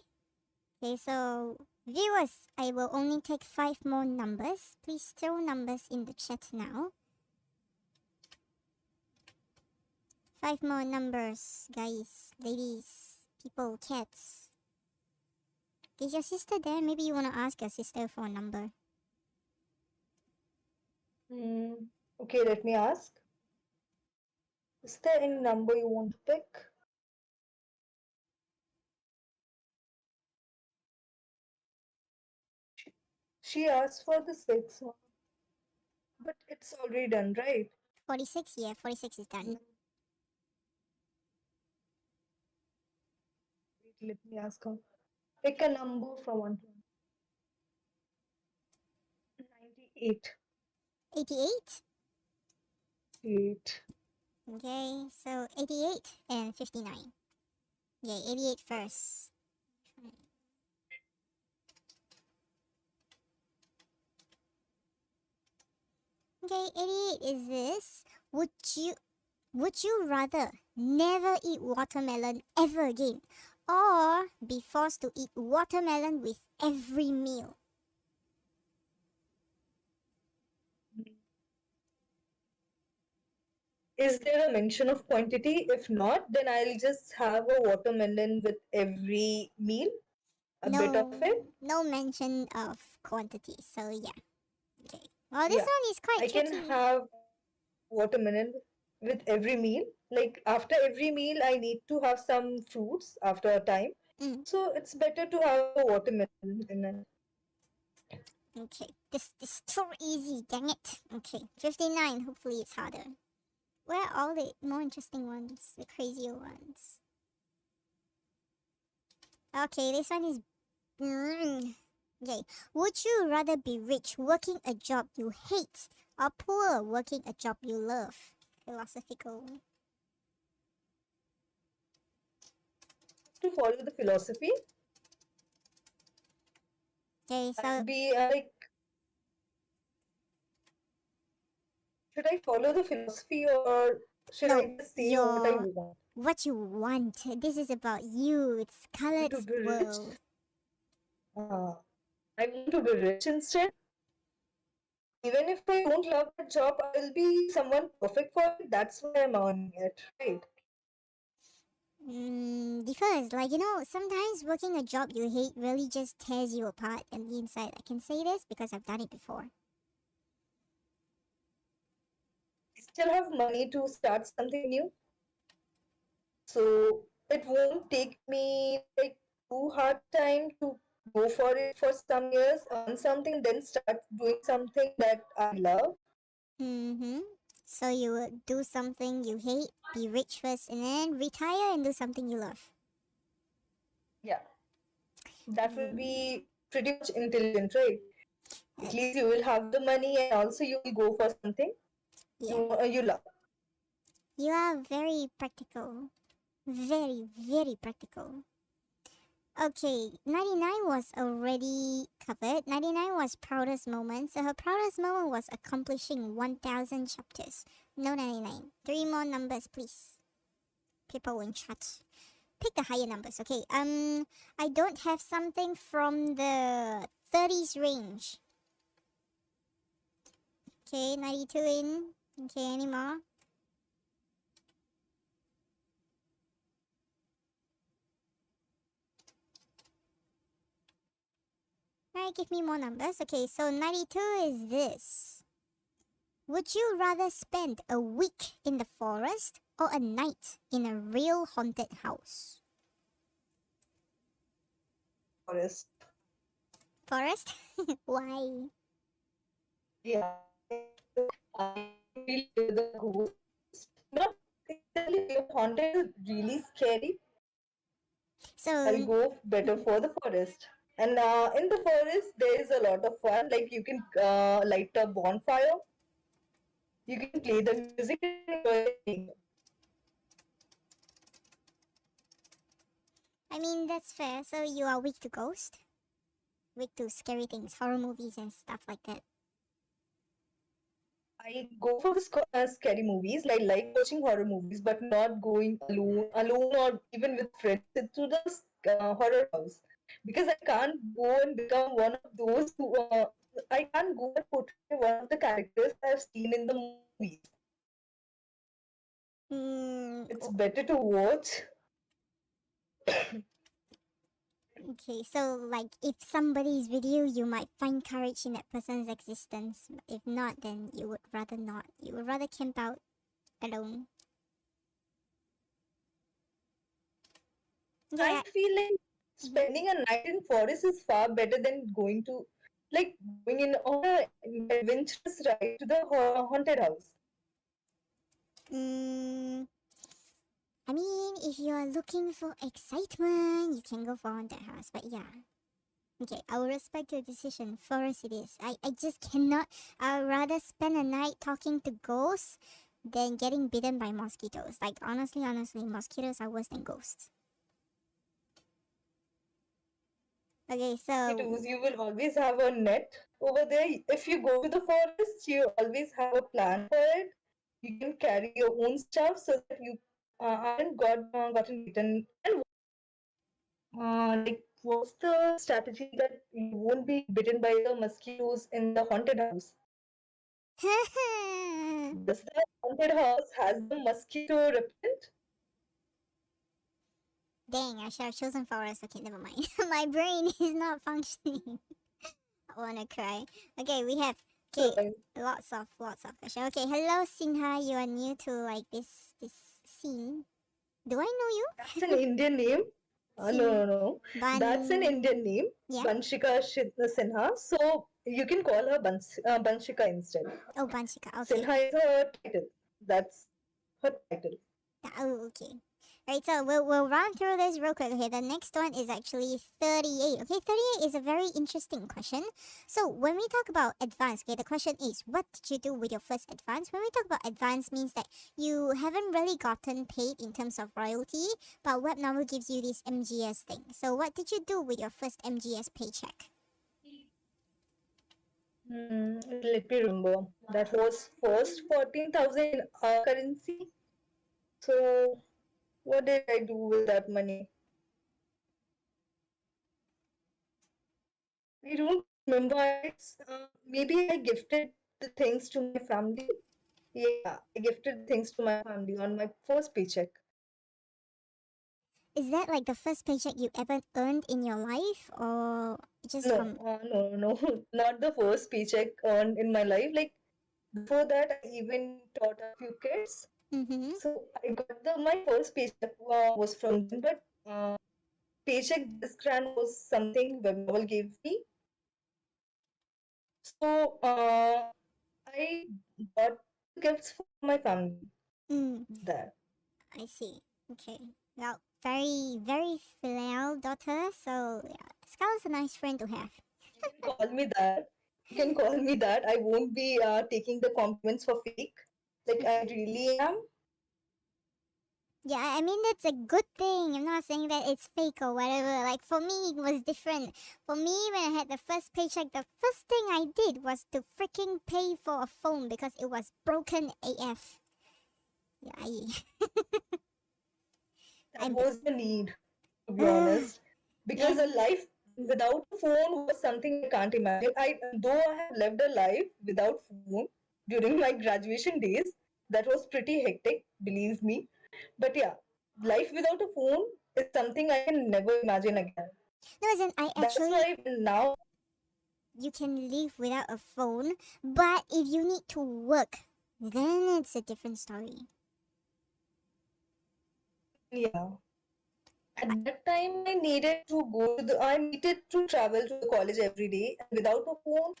Okay, so viewers, I will only take 5 more numbers. Please throw numbers in the chat now. 5 more numbers, guys, ladies, people, cats. Is your sister there? Maybe you want to ask your sister for a number. Hmm. Okay, let me ask. Is there any number you want to pick? She asked for the six one, but it's already done, right? 46? Yeah, 46 is done. Wait, let me ask her. Pick a number from 1 to 98. 88? 8. Okay, so 88 and 59. Yeah, 88 first. Okay, 88 is this. Would you rather never eat watermelon ever again or be forced to eat watermelon with every meal? Is there a mention of quantity? If not, then I'll just have a watermelon with every meal, a bit of No, it. no mention of quantity. So yeah. Okay. Well, this Yeah, one is quite I can tricky. have watermelon with every meal. Like after every meal, I need to have some fruits after a time. Mm, So it's better to have a watermelon in it. okay. This is too easy. Dang it. Okay. 59. Hopefully it's harder. Where are all the more interesting ones? The crazier ones. Okay. This one is. Okay. Would you rather be rich working a job you hate or poor working a job you love? Philosophical. To follow the philosophy, Okay. I'll So be like, should I follow the philosophy or should I no, just say what I your want? what you want. This is about you. It's To Scarlet's be rich? world. Uh, I want to be rich instead. Even if I don't love that job, I'll be someone perfect for it. That's why I'm earning it, right? Differs. Like, sometimes working a job you hate really just tears you apart on the inside. I can say this because I've done it before. Still have money to start something new. So it won't take me like too hard time to go for it for some years, earn something, then start doing something that I love. Mm-hmm. So you would do something you hate, be rich first, and then retire and do something you love. Yeah, that will Mm, be pretty much intelligent, right? At that's, least you will have the money and also you will go for something yeah. you love. You are very practical. Very, very practical. Okay, 99 was already covered. 99 was proudest moment. So her proudest moment was accomplishing 1,000 chapters. No 99. Three more numbers, please. People in chat. Pick the higher numbers. Okay. I don't have something from the 30s range. Okay, 92 in. Okay, any more? Alright, give me more numbers. Okay, so 92 is this. Would you rather spend a week in the forest or a night in a real haunted house? Forest. Forest? Why? Yeah, I really fear the ghost. Not exactly fear, haunted is really scary. I'll So, go better for the forest. And in the forest, there is a lot of fun. Like you can light a bonfire, you can play the music and enjoy the evening. I mean, that's fair. So, you are weak to ghost? Weak to scary things, horror movies, and stuff like that. I go for the scary movies. Like watching horror movies, but not going alone or even with friends to the horror house because I can't go and become one of those who. I can't go and portray one of the characters I've seen in the movies. Hmm. It's better to watch. Okay, so like if somebody is with you, you might find courage in that person's existence. If not, then you would rather not. You would rather camp out alone. I Yeah. feel like Mhm. spending a night in forest is far better than going in on an adventurous ride to the haunted house. Mm, I mean, if you are looking for excitement, you can go for haunted house. But yeah. Okay, I will respect your decision. Forest it is. I just cannot. I'd rather spend a night talking to ghosts than getting bitten by mosquitoes. Like honestly, mosquitoes are worse than ghosts. Okay, so Mosquitoes, you will always have a net over there. If you go to the forest, you always have a plan for it. You can carry your own stuff so that you aren't gotten bitten. And what's the strategy that you won't be bitten by the mosquitoes in the haunted house? Does the haunted house has the mosquito repellent? dang, I should have chosen forest. Okay, never mind. My brain is not functioning. I wanna cry. Okay, we have okay So, lots of questions. Okay, hello Sinha, you are new to like this scene. Do I know you? that's an Indian name. No, Sin no, no. That's an Ban. Indian name, Yeah. Sinha. So you can call her Banshika instead. Oh, Banshika. Okay. Sinha is her title. That's her title. Oh, okay. Right, so we'll run through this real quick. Okay, the next one is actually 38. Okay, 38 is a very interesting question. So when we talk about advance, okay, the question is, what did you do with your first advance? When we talk about advance, means that you haven't really gotten paid in terms of royalty, but web novel gives you this MGS thing. So what did you do with your first MGS paycheck? Let me remember. That was first 14,000 in our currency. So what did I do with that money? I don't remember. Maybe I gifted the things to my family. Yeah, I gifted things to my family on my first paycheck. Is that like the first paycheck you ever earned in your life, or just No, from? no, not the first paycheck earned in my life. Like before that, I even taught a few kids. Mm-hmm. So I got my first paycheck was from them, but paycheck this grand was something Web Novel gave me. So I got gifts for my family Mm, there. I see. Okay. Well, very, very filial daughter. So yeah, Scarlet's a nice friend to have. You can call me that. You can call me that. I won't be taking the compliments for fake. Like I really am. Yeah, I mean that's a good thing. I'm not saying that it's fake or whatever. Like for me, it was different. For me, when I had the first paycheck, the first thing I did was to freaking pay for a phone because it was broken AF. Yeah, That I was the need, to be uh, honest. Because yeah. a life without a phone was something I can't imagine. Though I have lived a life without phone during my graduation days, that was pretty hectic, believe me. But yeah, life without a phone is something I can never imagine again. No, as in, I That's actually why now, you can live without a phone, but if you need to work, then it's a different story. yeah. At that time, I needed to travel to the college every day, and without a phone,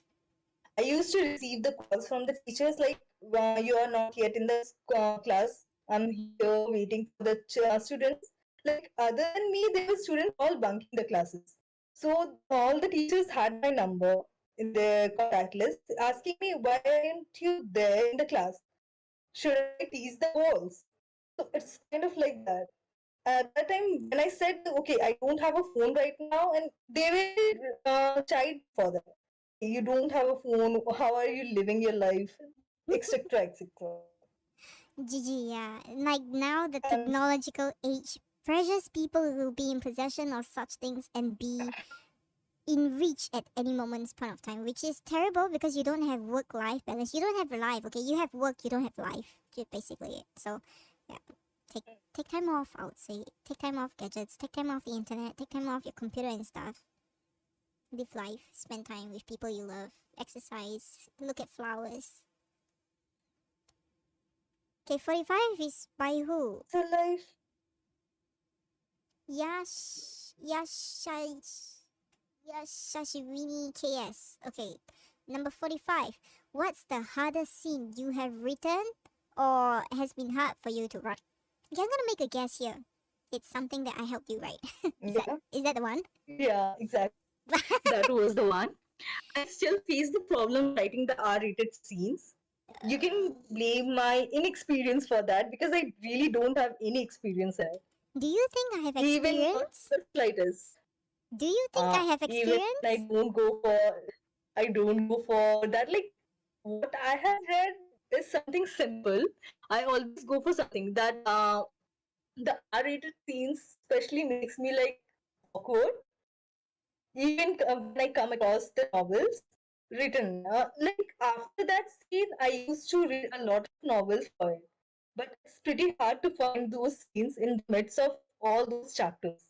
I used to receive the calls from the teachers like, you are not yet in the class. I'm here waiting for the students. Like, other than me, there were students all bunking the classes. So, all the teachers had my number in their contact list asking me, why aren't you there in the class? Should I teach the walls? So, it's kind of like that. At that time, when I said, okay, I don't have a phone right now, and they were chide for that. You don't have a phone, how are you living your life, etc., etc. GG, yeah. Like now, the And technological age pressures people who will be in possession of such things and be in reach at any moment's point of time, which is terrible because you don't have work-life balance. You don't have life, okay? You have work, you don't have life. Just basically it. So, yeah, take take time off. I would say take time off gadgets, take time off the internet, take time off your computer and stuff. Live life, spend time with people you love, exercise, look at flowers. Okay, 45 is by who? it's a life. Yash Yashashivini KS. Okay, number 45. What's the hardest scene you have written or has been hard for you to write? Okay, I'm gonna make a guess here. It's something that I helped you write. Yeah, Is that the one? yeah, exactly. That was the one. I still face the problem writing the R-rated scenes. You can blame my inexperience for that because I really don't have any experience in it. Do you think I have Even not experience? the slightest. Do you think I have Even experience? I don't go for that. Like what I have read Is something simple. I always go for something that the R-rated scenes especially makes me like awkward. Even when I come across the novels written, like after that scene, I used to read a lot of novels for it. But it's pretty hard to find those scenes in the midst of all those chapters.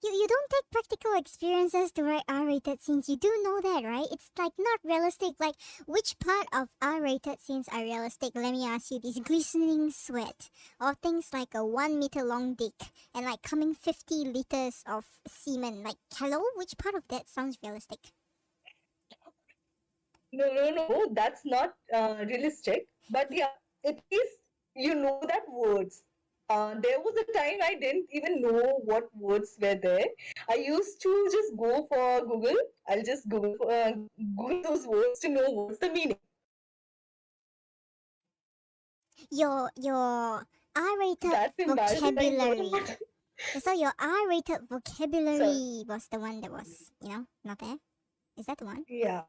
You don't take practical experiences to write R-rated scenes. You do know that, right? It's like not realistic. Like which part of R-rated scenes are realistic? Let me ask you this: glistening sweat, or things like a 1 meter long dick and like coming 50 liters of semen. Like hello, which part of that sounds realistic? No, that's not realistic. But yeah, at least you know that words. There was a time I didn't even know what words were there. I used to just go for Google. I'll just Google those words to know what's the meaning. Your R-rated That's embarrassing. I know vocabulary. that. So your R-rated So vocabulary was the one that was, not there. Is that the one? yeah,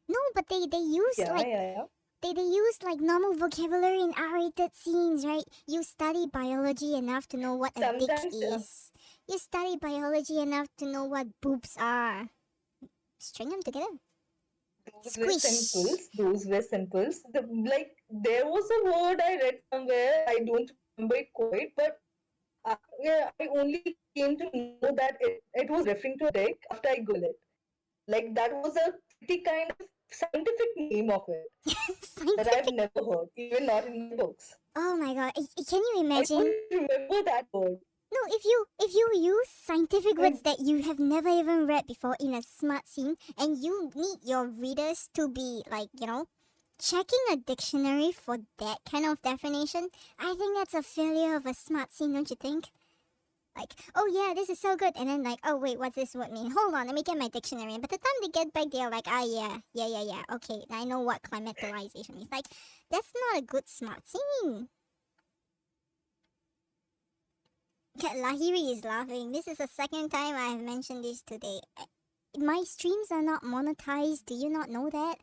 No, but they use yeah, like yeah, yeah. they use like normal vocabulary in R-rated scenes, right? You study biology enough to know what a dick Sometimes is. You study biology enough to know what boobs are. String them together. those were Squish. simples. Those were simples. Like there was a word I read somewhere. I don't remember it quite, but yeah, I only came to know that it was referring to a dick after I Googled it. Like that was a pretty kind of scientific name of it that I've Scientific. never heard, even not in my books. Oh my god. Can you I imagine? don't remember that word. No, if you use scientific I words that you have never even read before in a smart scene, and you need your readers to be like, checking a dictionary for that kind of definition, I think that's a failure of a smart scene, don't you think? Like, oh yeah, this is so good, and then like, oh wait, what's this word mean? Hold on, let me get my dictionary. And by the time they get back, they're like, ah yeah, okay, I know what climatization is. Like, that's not a good smart scene. Lahiri is laughing. This is the second time I have mentioned this today. My streams are not monetized. Do you not know that?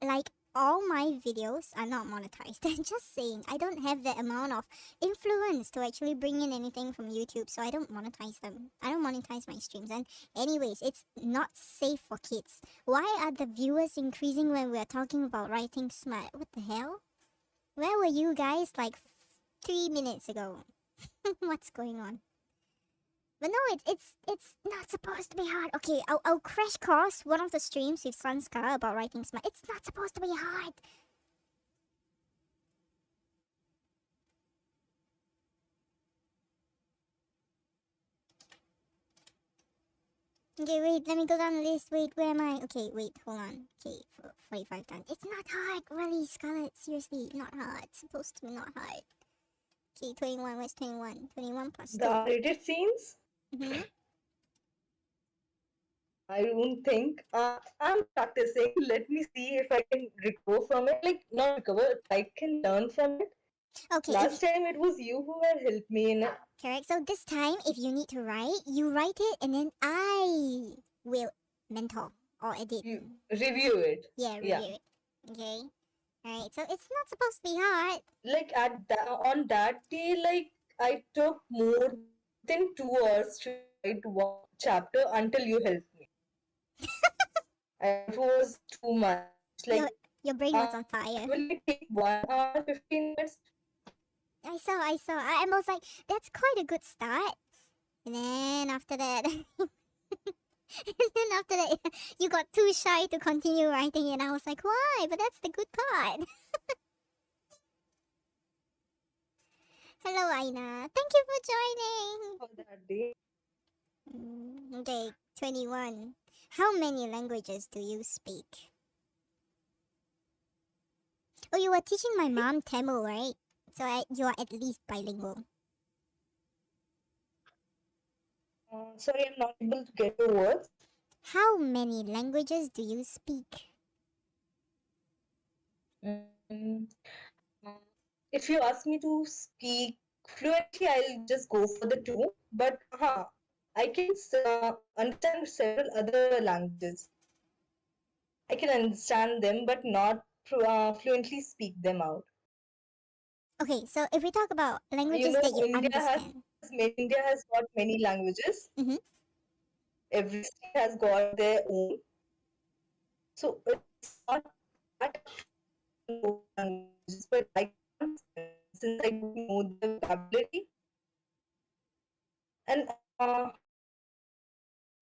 Like, all my videos are not monetized. Just saying. I don't have that amount of influence to actually bring in anything from YouTube, so I don't monetize them. I don't monetize my streams. And anyways, it's not safe for kids. Why are the viewers increasing when we're talking about writing smart? What the hell? Where were you guys like 3 minutes ago? What's going on? But no, it's not supposed to be hard. Okay, I'll crash course one of the streams with Sanskar about writing smart. It's not supposed to be hard. Okay, wait, let me go down the list. Wait, where am I? Okay, wait, hold on. Okay, 45 done. It's not hard, really, Scarlet. Seriously, not hard. It's supposed to be not hard. Okay, 21. Where's 21? 21 plus 2. The R-rated scenes? Mm-hmm. I don't think. I'm practicing. Let me see if I can recover from it. Like, not recover, I can learn from it. Okay, Last time it was you who had helped me in it. correct. So this time, if you need to write, you write it and then I will mentor or edit. You review it. Yeah, review Yeah. it. Okay. Alright, so it's not supposed to be hard. Like on that day, like I took more than 2 hours to write one chapter until you helped me. It was too much. Like Your brain was on fire. will it take 1 hour 15 minutes? I saw. I was like, that's quite a good start. And then after that, you got too shy to continue writing, and I was like, why? But that's the good part. Hello, Aina. Thank you for joining. For that day. Okay, 21. How many languages do you speak? Oh, you were teaching my mom Tamil, right? So you are at least bilingual. Sorry, I'm not able to get the words. How many languages do you speak? Mm, If you ask me to speak fluently, I'll just go for the two. But I can understand several other languages. I can understand them, but not fluently speak them out. Okay, so if we talk about languages You know, that you understand. India has got many languages. Mm-hmm. Every state has got their own. So it's not that languages, but I can't since I don't know the vocabulary. And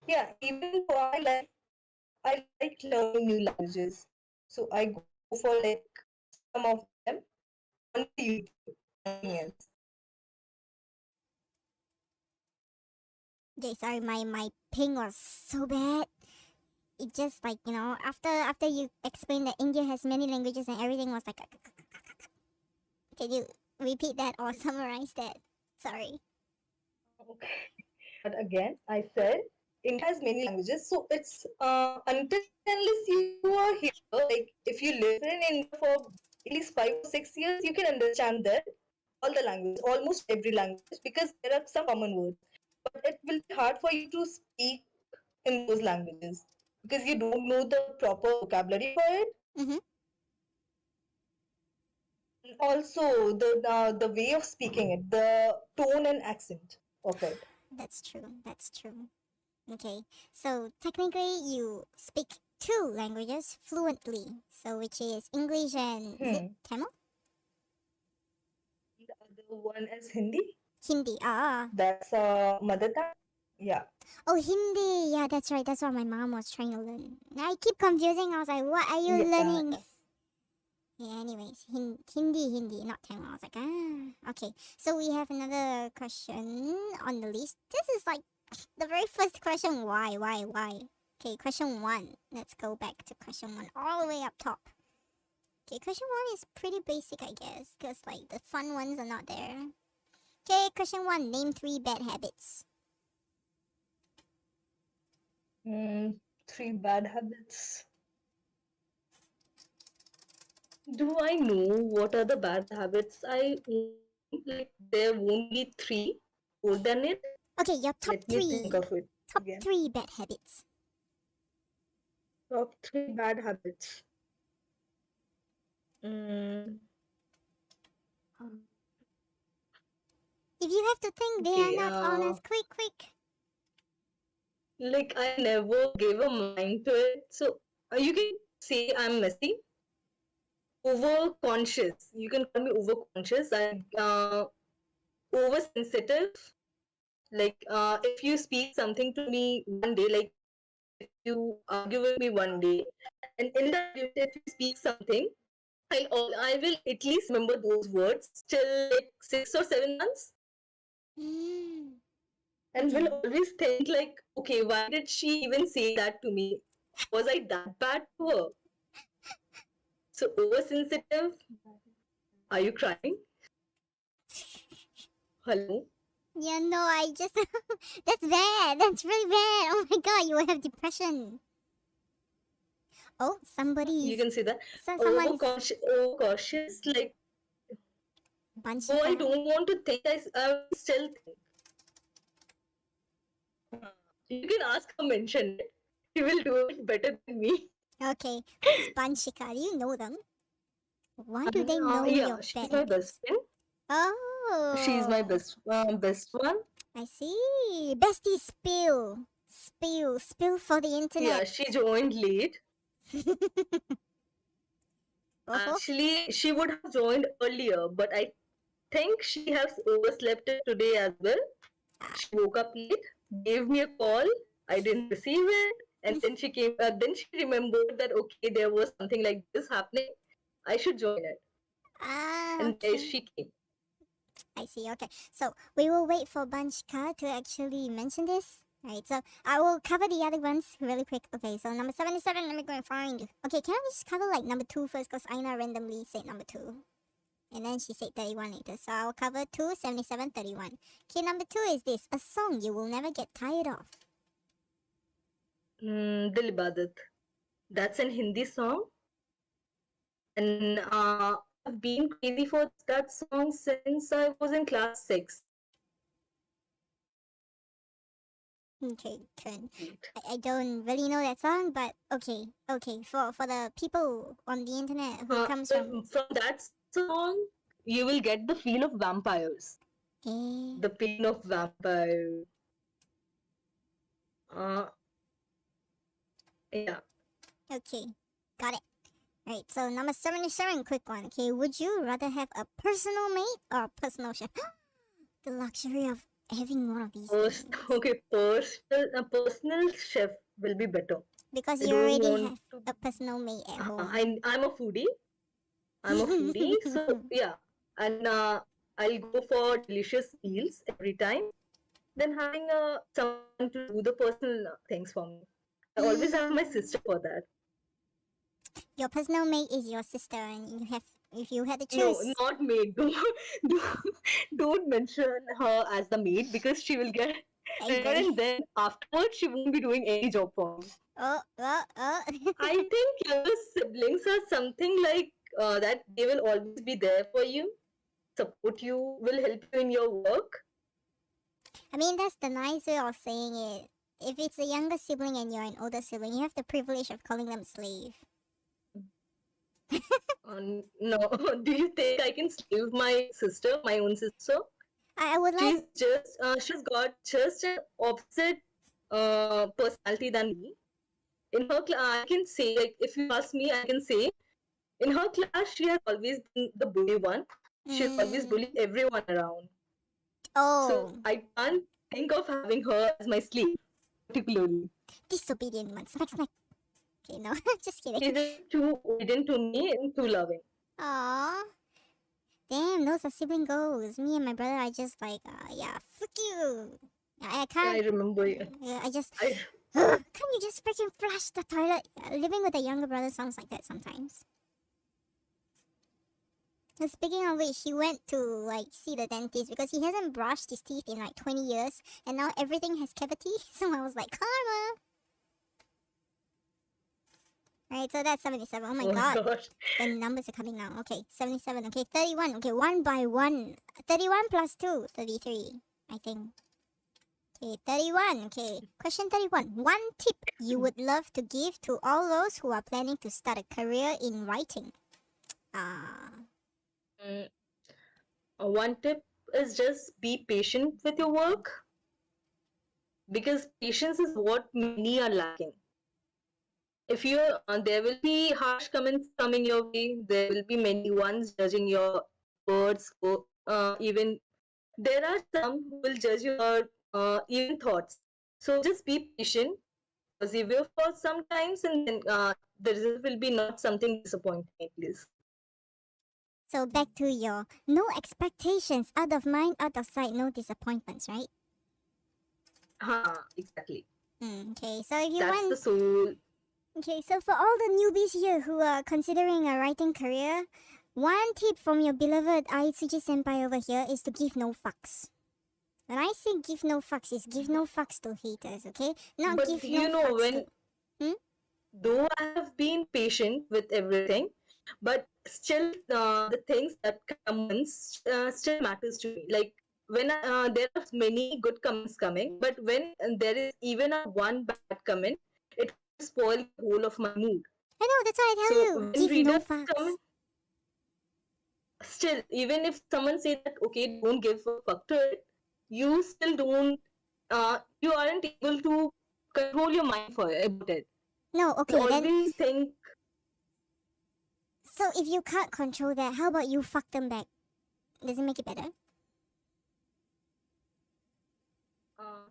yeah, even though I like learning new languages, so I go for like some of them on YouTube. Nothing else. Okay, sorry, my ping was so bad. It just like, after you explained that India has many languages and everything was like, can you repeat that or summarize that? Sorry. Okay. But again, I said India has many languages, so it's until unless you are here, like if you live in India for at least 5 or 6 years, you can understand that all the languages, almost every language, because there are some common words. But it will be hard for you to speak in those languages because you don't know the proper vocabulary for it. Mm-hmm. And also the way of speaking it, the tone and accent of it. That's true. That's true. Okay, so technically you speak 2 languages fluently. So which is English and is it Tamil? one is Hindi. Hindi. Ah. That's mother tongue. Yeah. Oh, Hindi. Yeah, that's right. That's what my mom was trying to learn. I keep confusing. I was like, what are you Yeah. learning? Yeah, anyways, Hindi, not Tamil. I was like, ah, okay. So we have another question on the list. This is like the very first question. Why? Okay, question one. Let's go back to question one, all the way up top. Okay, question one is pretty basic, I guess, because like the fun ones are not there. Okay, question one. Name 3 bad habits. 3 bad habits. Do I know what are the bad habits I own? Like there won't be three more than it. Okay, your top Let me think 3. of it Top again. 3 bad habits. Top 3 bad habits. Mm, If you have to think, they okay, are not honest. Quick. like I never gave a mind to it. So you can say I'm messy, over conscious. You can call me over conscious. I oversensitive. Like if you speak something to me one day, like if you argue with me one day, and in that argument, if you speak something, I will at least remember those words till like 6 or 7 months, Mm. and Okay. will always think like, okay, why did she even say that to me? Was I that bad to her? So oversensitive. Are you crying? Hello. Yeah, no, I just that's bad. That's really bad. Oh my god, you will have depression. Oh, You somebody's can say that. someone's Overcautious. Like, oh, I Banshika. don't want to think. I will still think. You can ask her mention it. He will do it better than me. Okay, who's Banshika? Do you know them? Why do they know Yeah, your she's bad my best habits? friend. She's my Oh, best one. I see. Bestie, spill for the Yeah, internet. she joined late. Oh, Actually, she would have joined earlier, but I think she has overslept it today as well. She woke up late, gave me a call. I didn't receive it, and then she came. Then she remembered that okay, there was something like this happening. I should join it, and there okay. she came. I see. Okay, so we will wait for Banshika to actually mention this. Right, so I will cover the other ones really quick. Okay, so number 77, let me go and find. Okay, can I just cover like number 2 first? Because Aina randomly said number 2. And then she said 31 later. So I'll cover 2, 77, 31. Okay, number 2 is this: a song you will never get tired of. Dil Ibadat. That's an Hindi song, and I've been crazy for that song since I was in class 6. Okay, good. I don't really know that song, but okay. For the people on the internet who comes from. From that song, you will get the feel of vampires, Eh, the pain of vampire. Uh, yeah. okay, got it. Right, so number 77, quick one. Okay, would you rather have a personal maid or a personal chef? The luxury of having one of these things. Okay, a personal chef will be better. Because I you don't already want have to. a personal maid at home. I'm a foodie. So yeah, and I'll go for delicious meals every time. Then having someone to do the personal things for me. I always have my sister for that. Your personal maid is your sister, and you have, if you had to No, choose. not maid. Don't mention her as the maid because she will get triggered, Angry. and then afterwards she won't be doing any job for me. Oh. I think younger siblings are something like that. They will always be there for you, support you, will help you in your work. I mean, that's the nice way of saying it. If it's a younger sibling and you're an older sibling, you have the privilege of calling them slave. No, do you think I can slave my sister, my own sister? I would like. She's got just an opposite personality than me. In her class, I can say, like, if you ask me, I can say, in her class, she has always been the bully one. She'll always bully everyone around. So Oh, I can't think of having her as my slave, particularly. disobedient one. Smack, smack. Okay, no, just kidding. She's just too obedient to me and too loving. Aww. Damn, those are sibling goals. Me and my brother are just like, yeah, fuck you. I I can't. remember. Yeah, I just. I Can't you just freaking flush the toilet? Living with a younger brother sounds like that sometimes. And speaking of which, he went to like see the dentist because he hasn't brushed his teeth in like 20 years and now everything has cavity. So I was like, karma. Right, so that's 77. Oh my oh my god. gosh. The numbers are coming now. Okay, 77. Okay, 31. Okay, 1 by 1. 31 plus 2. 33, I think. Okay, 31. Okay, question 31. One tip you would love to give to all those who are planning to start a career in writing. Mm, one tip is just be patient with your work, because patience is what many are lacking. If you're there will be harsh comments coming your way, there will be many ones judging your words, or even there are some who will judge your even thoughts. So just be patient, persevere for some times, and then the result will be not something disappointing at least. So back to your no expectations, out of mind, out of sight, no disappointments, right? Exactly. Okay, so if you That's want the soul. Okay, so for all the newbies here who are considering a writing career, one tip from your beloved Aitsuji senpai over here is to give no fucks. When I say give no fucks, is give no fucks to haters, okay? Not But give you no know, fucks when to... though I have been patient with everything, but still the things that comments still matters to me. Like when there are many good comments coming, but when there is even a one bad comment, it will spoil the whole of my mood. I know, that's why I tell So you, when give no readers fucks. come, still, even if someone say that okay, don't give a fuck to it, you still don't. You aren't able to control your mind for about it. No, You okay, then... always think. So if you can't control that, how about you fuck them back? Does it make it better?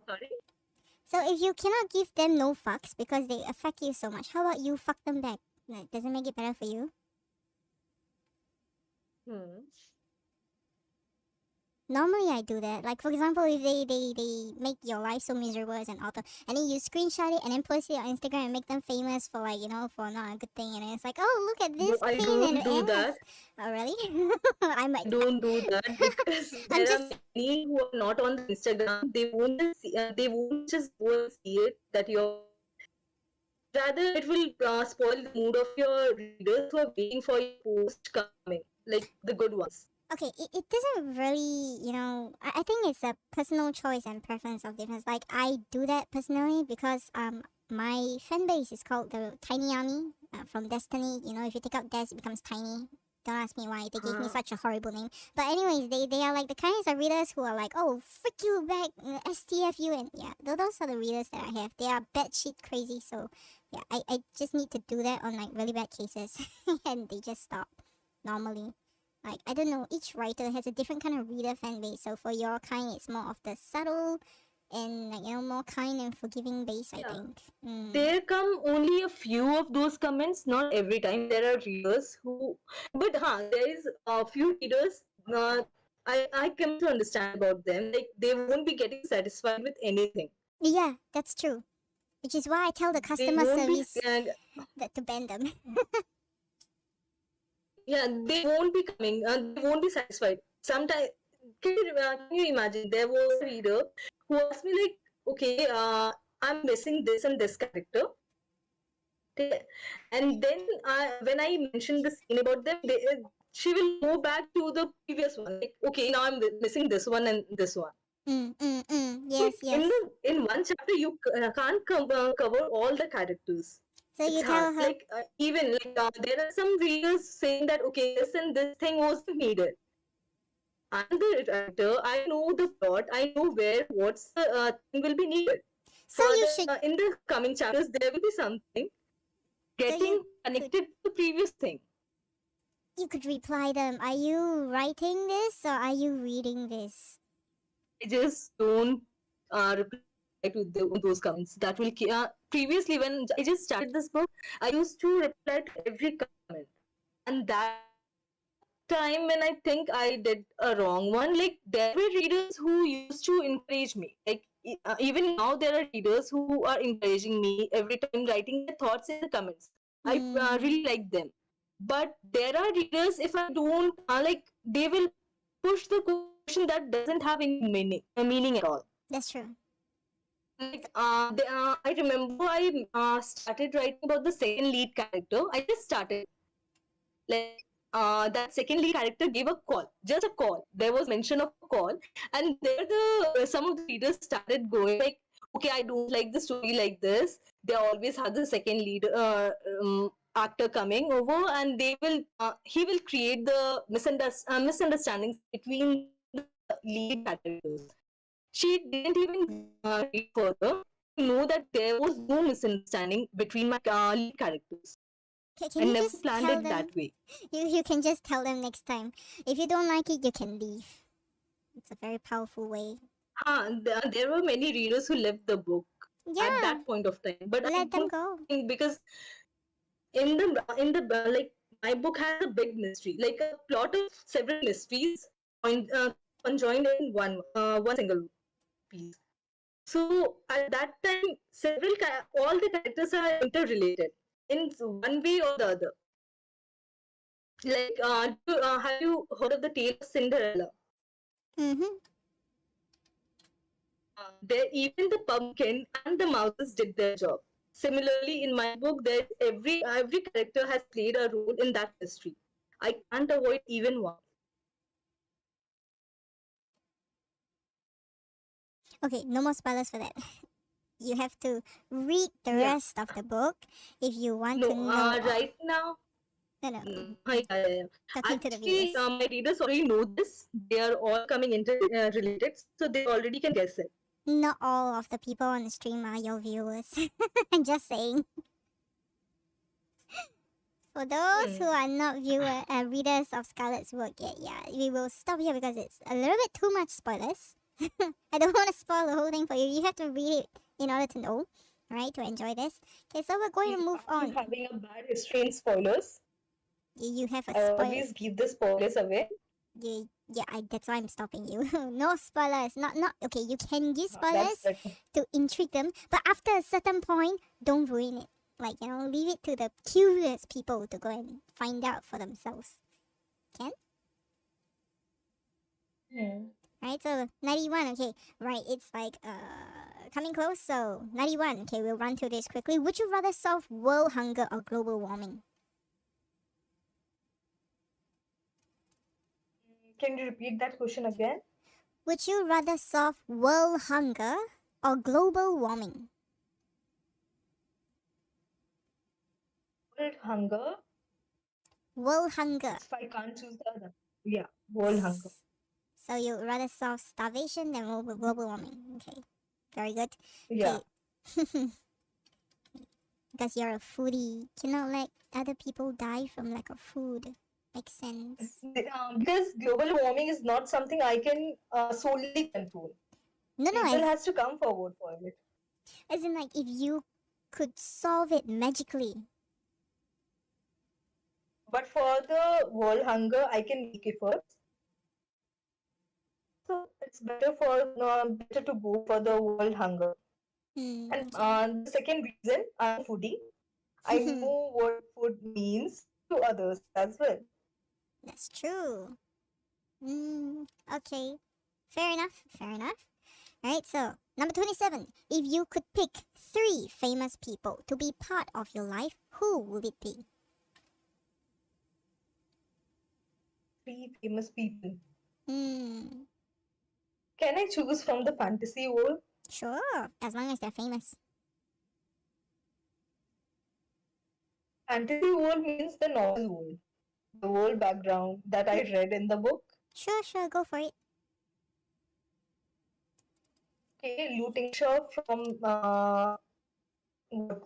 Sorry. So if you cannot give them no fucks because they affect you so much, how about you fuck them back? Does it make it better for you? Hmm. Normally I do that. Like for example, if they make your life so miserable as an author, and then you screenshot it and then post it on Instagram and make them famous for like, for not a good thing, and then it's like, oh, look at No, this I pain in don't the do ass. that. Oh really? I might. I don't do that because I'm there are just... many who are not on the Instagram. They won't just go and see it that you're. Rather, it will spoil the mood of your readers who are waiting for your post coming, like the good ones. Okay, it doesn't really, I think it's a personal choice and preference of difference. Like, I do that personally because my fan base is called the Tiny Army from Destiny. If you take out Des, it becomes Tiny. Don't ask me why. They gave me such a horrible name. But anyways, they are like the kinds of readers who are like, oh, frick you back, STFU. And yeah, those are the readers that I have. They are batshit crazy. So yeah, I just need to do that on like really bad cases. And they just stop normally. Like, I don't know, each writer has a different kind of reader fan base. So for your kind, it's more of the subtle and, like, more kind and forgiving base, I think. There come only a few of those comments, not every time. There are readers who, but there is a few readers. I come to understand about them. Like they won't be getting satisfied with anything. Yeah, that's true. Which is why I tell the They customer won't be. service that to ban them. Yeah, they won't be coming. They won't be satisfied. Sometimes, can you imagine? There was a reader who asked me like, okay, I'm missing this and this character. And then when I mentioned the scene about them, she will go back to the previous one. Like, okay, now I'm missing this one and this one. Yes, yes. In one chapter, you can't cover all the characters. So It's you hard. tell her, Like even like there are some readers saying that okay, this and this thing wasn't needed. I'm the writer. I know the plot. I know where what's the thing will be needed. so For you the should, in the coming chapters, there will be something so you getting could, connected to the previous thing. You could reply them. Are you writing this or are you reading this? I just don't reply to those comments. That will previously when I just started this book, I used to reply to every comment, and that time when I think I did a wrong one, like there were readers who used to encourage me. Like even now, there are readers who are encouraging me every time writing their thoughts in the comments. I Hmm, really like them, but there are readers if I don't like, they will push the question that doesn't have any meaning at all. that's true. Like I remember I started writing about the second lead character. I just started, like that second lead character gave a call, just a call. There was mention of a call, and there the some of the readers started going like, okay, I don't like the story like this. They always have the second lead actor coming over, and they will he will create the misunderstandings between the lead characters. She didn't even read further to know that there was no misunderstanding between my lead characters. Can I you never just planned tell it them? that way. You can just tell them next time. If you don't like it, you can leave. It's a very powerful way. There were many readers who left the book at Yeah, that point of time, but I let them don't go. think, because in the like my book has a big mystery, like a plot of several mysteries conjoined in one single piece. So at that time, all the characters are interrelated in one way or the other. Like, have you heard of the tale of Cinderella? Mm-hmm. There, even the pumpkin and the mouses did their job. Similarly, in my book, there's every character has played a role in that mystery. I can't avoid even one. Okay, no more spoilers for that. You have to read the Yeah. rest of the book if you want to No. know all. Right now, No, no, yeah. talking to the Actually, viewers. my readers already know this. They are all coming interrelated, so they already can guess it. Not all of the people on the stream are your viewers. I'm just saying. For those who Hmm. are not readers of Scarlet's work yet, yeah, we will stop here because it's a little bit too much spoilers. I don't want to spoil the whole thing for you. You have to read it in order to know, right? To enjoy this. Okay, so we're going to See, move I'm on. having a bad history in spoilers. You have a I spoil. always give the spoilers away. Yeah, that's why I'm stopping you. No spoilers. Not okay. You can give That's spoilers better. to intrigue them, but after a certain point, don't ruin it. Like, leave it to the curious people to go and find out for themselves. Can? Hmm. Right, so 91, okay. Right, it's like coming close, so 91. Okay, we'll run through this quickly. Would you rather solve world hunger or global warming? Can you repeat that question again? Would you rather solve world hunger or global warming? World hunger. World hunger. If I can't choose the other. Yeah, world hunger. S- So you'd rather solve starvation than global warming. Okay, very good. Yeah. Okay, because you're a foodie, cannot let other people die from lack of food. Makes sense. Because global warming is not something I can solely control. No, no, People has to come forward for it. as in like if you could solve it magically. But for the world hunger, I can make efforts. So it's better to go for the world hunger. And the second reason, I'm a foodie. I Okay. know what food means to others as well. That's true. Okay. Fair enough. Fair enough. Alright, so number 27. If you could pick three famous people to be part of your life, who would it be? Three famous people. Hmm. Can I choose from the fantasy world? Sure. As long as they're famous. Fantasy world means the novel world, the world background that I read in the book. Sure. Go for it. Okay, looting shop from what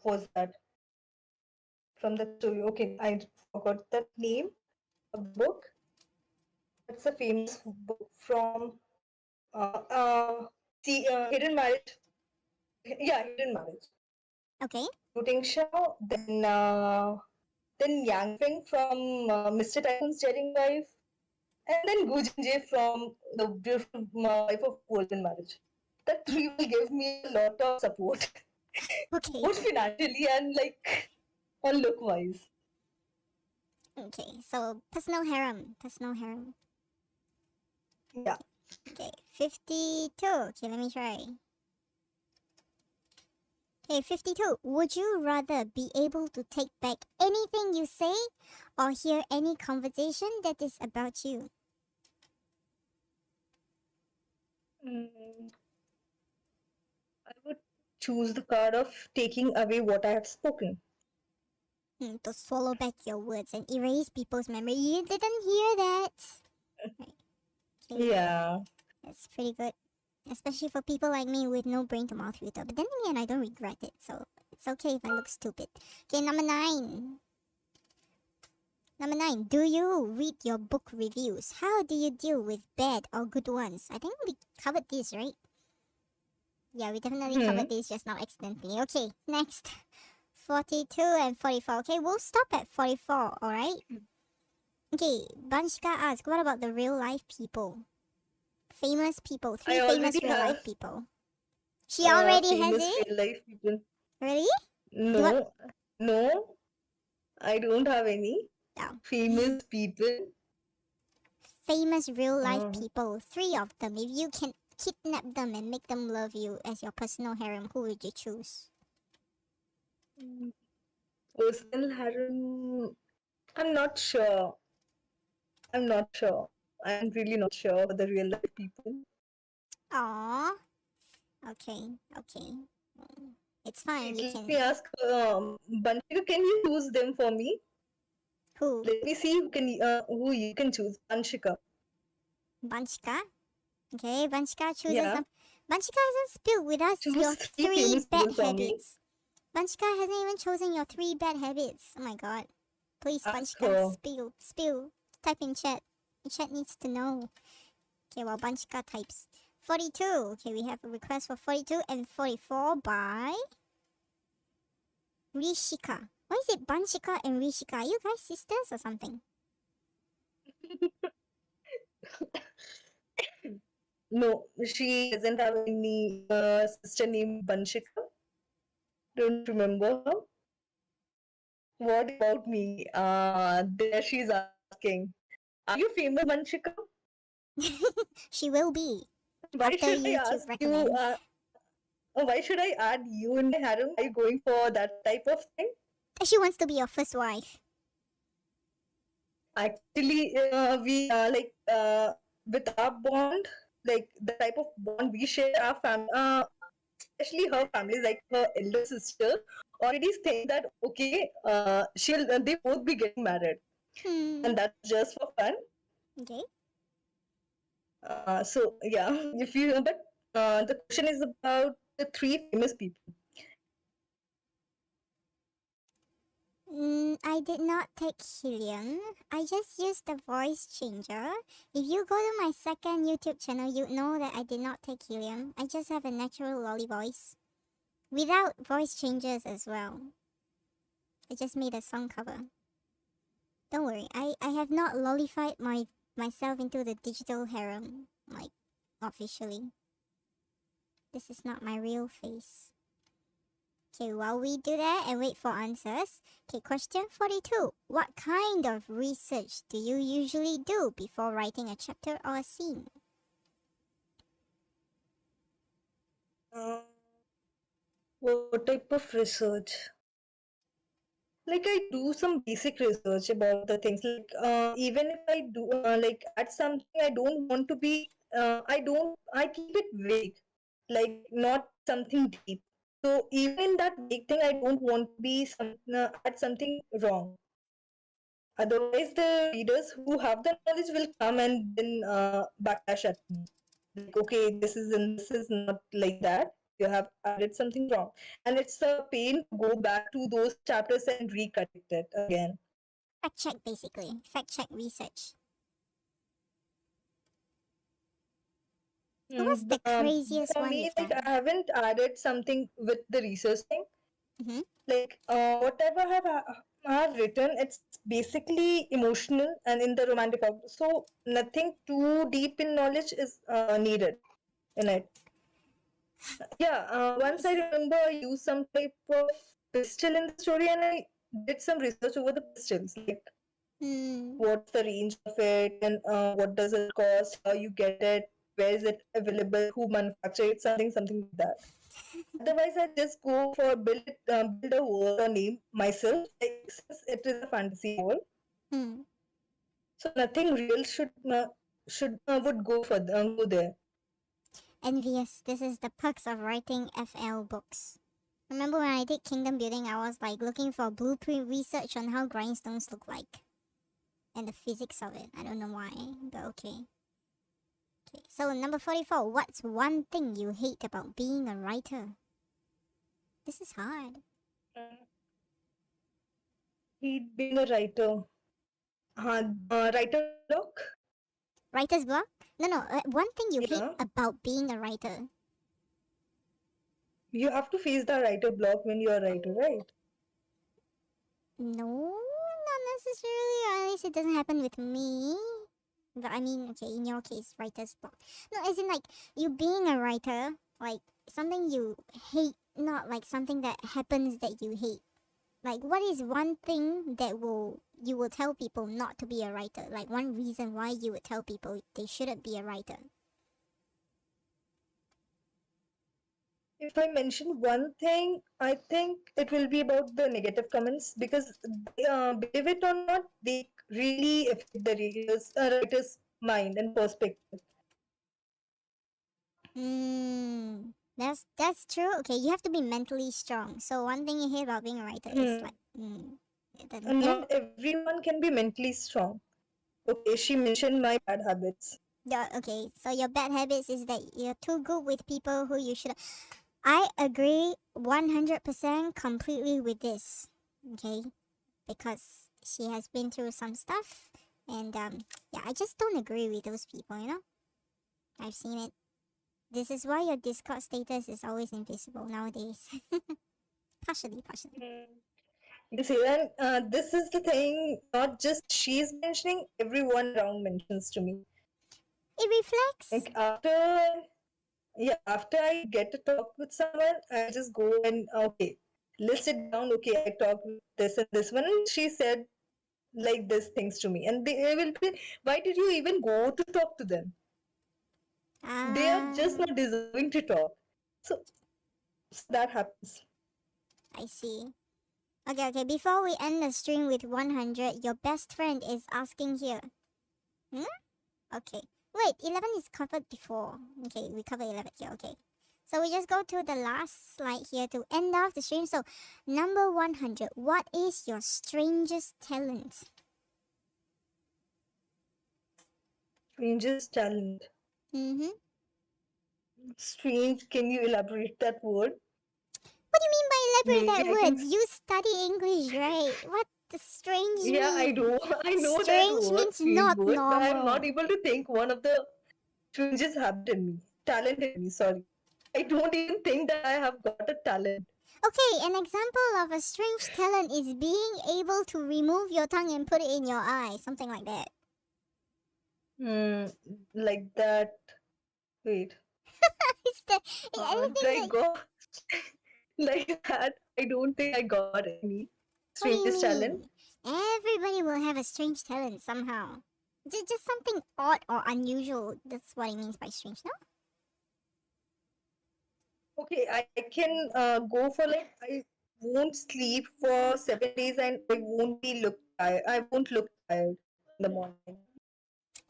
was that? From the story. Okay, I forgot that name. of the book. It's a famous book from uh, uh, Hidden Marriage. Yeah, Hidden Marriage. Okay. Shooting Shaw, then Yang Feng from Mr. Typhoon's Daring Wife, and then Gu Jinjie from The Beautiful Wife of Golden Marriage. That three will give me a lot of support, Okay. both financially and like on look wise. Okay. So personal harem. Personal harem. Yeah. Okay. 52. Okay, let me try. Okay, 52. Would you rather be able to take back anything you say or hear any conversation that is about you? Mm, I would choose the card of taking away what I have spoken. To swallow back your words and erase people's memory. You didn't hear that. Right. Okay, Yeah. that's pretty good. Especially for people like me with no brain to mouth filter. But then again, I don't regret it, so it's okay if I look stupid. Okay, number 9. Number 9. Do you read your book reviews? How do you deal with bad or good ones? I think we covered this, right? Yeah, we definitely covered this just now accidentally. Okay, next. 42 and 44. Okay, we'll stop at 44, alright? Okay, Banshika asks, what about the real life people? Famous people. 3 I famous already real life have people. She already has famous it? real life people. Really? No, no, I don't have any No. famous people. Famous real life Uh, people. 3 of them. If you can kidnap them and make them love you as your personal harem, who would you choose? Personal harem. I'm not sure. I'm not sure. I'm really not sure about the real life people. Aww. Okay. It's fine. Wait, You let can. me ask Banshika, can you choose them for me? Who? Let me see who you can choose. Banshika. Banshika? Okay, Banshika chooses Yeah. them. Banshika hasn't spilled with us Choose your three 3 famous bad people for me. habits. Banshika hasn't even chosen your 3 bad habits. Oh my god. Please, Ask Banshika, her. spill. Type in chat. The chat needs to know. Okay, well, Banshika types. 42. Okay, we have a request for 42 and 44 by Rishika. Why is it Banshika and Rishika? Are you guys sisters or something? No, she doesn't have any sister named Banshika. Don't remember her. What about me? There she's asking. Are you famous, Banshika? She will be Why after should I YouTube ask you? recommends. Why should I add you in my harem? Are you going for that type of thing? She wants to be your first wife. Actually, we like with our bond, like the type of bond we share, our family, especially her family, like her elder sister, already think that okay, she'll they both be getting married, Hmm. and that's just for fun. Okay. So yeah, if you but the question is about the three famous people. I did not take helium. I just used the voice changer. If you go to my second YouTube channel, you know that I did not take helium. I just have a natural lolly voice. Without voice changes as well. I just made a song cover. Don't worry, I have not lollified myself into the digital harem, like, officially. This is not my real face. Okay, while we do that and wait for answers, okay, question 42. What kind of research do you usually do before writing a chapter or a scene? Uh, what type of research? Like I do some basic research about the things. Like even if I do like add something, I don't want to be. I keep it vague, like not something deep. So even in that vague thing, I don't want to be add something wrong. Otherwise, the readers who have the knowledge will come and then backlash at me. Like, okay, this is not like that. You have added something wrong, and it's a pain to go back to those chapters and recorrect it again. Fact check, basically. Fact check research. So what's the craziest For one me, you've like done? I haven't added something with the research thing. Mm-hmm. Like whatever I have written, it's basically emotional and in the romantic outlook. So nothing too deep in knowledge is needed in it. Yeah, once I remember I used some type of pistol in the story and I did some research over the pistols, like Hmm. what's the range of it and what does it cost, how you get it, where is it available, who manufactured it, something like that. Otherwise, I just go for build a world or name myself, like since it is a fantasy world. Hmm. So nothing real should would go there. Envious. This is the perks of writing FL books. Remember when I did kingdom building, I was like looking for blueprint research on how grindstones look like and the physics of it. I don't know why, but okay. Okay, so number 44. What's one thing you hate about being a writer? This is hard. He being a writer, writer's block. Writer's block? No. One thing you hate Yeah, about being a writer. you have to face the writer block when you are a writer, right? No, not necessarily. Or at least it doesn't happen with me. But I mean, okay, in your case, writer's block. No, as in like you being a writer, like something you hate, not like something that happens that you hate. Like what is one thing that you will tell people not to be a writer? Like one reason why you would tell people they shouldn't be a writer. If I mention one thing, I think it will be about the negative comments because, believe it or not, they really affect the writer's mind and perspective. Hmm. That's true. Okay, you have to be mentally strong. So one thing you hate about being a writer is Hmm. like, And not everyone can be mentally strong. Okay, she mentioned my bad habits. yeah, okay. So your bad habits is that you're too good with people who you should. I agree 100% completely with this. Okay, because she has been through some stuff, and yeah, I just don't agree with those people. I've seen it. This is why your Discord status is always invisible nowadays. partially. You see, and this is the thing, not just she's mentioning, everyone around mentions to me. It reflects. Like after I get to talk with someone, I just go and okay, list it down. Okay, I talked with this and this one, and she said like these things to me, and they will be, why did you even go to talk to them? They are Ah, just not deserving to talk. So, so that happens. I see. Okay. Before we end the stream with 100, your best friend is asking here. Hmm? Okay. Wait, 11 is covered before. Okay, we covered 11 here. Okay. So we just go to the last slide here to end off the stream. So, number 100, what is your strangest talent? Strangest talent. Mm-hmm. Strange. Can you elaborate that word? What do you mean by elaborate Maybe that I can. word? You study English, right? What the strange Yeah, I mean? do. I know that Strange word, means strange not word, but I'm not normal. able to think one of the strangest habit in me. Talent in me, sorry. I don't even think that I have got a talent. Okay, an example of a strange talent is being able to remove your tongue and put it in your eye, something like that. Hmm, like that. Wait. Is there anything I that? got like that. I don't think I got any What do you strangest talent. mean? Everybody will have a strange talent somehow. Just something odd or unusual. That's what it means by strange, no? Okay, I can go for like I won't sleep for 7 days and I won't be look tired. I won't look tired in the morning.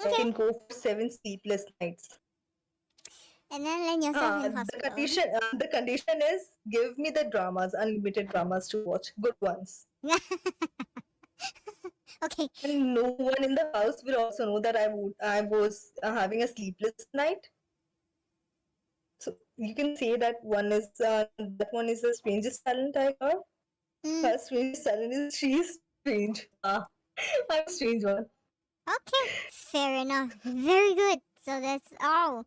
I Okay, can go for 7 sleepless nights. and then land yourself in The hospital. condition is give me the dramas, unlimited dramas to watch, good ones. Okay, And no one in the house will also know that I was having a sleepless night. So you can say that one is the strangest talent I got. mm, Her strangest talent is she is strange. I'm a strange one. Okay, fair enough. Very good. So that's all.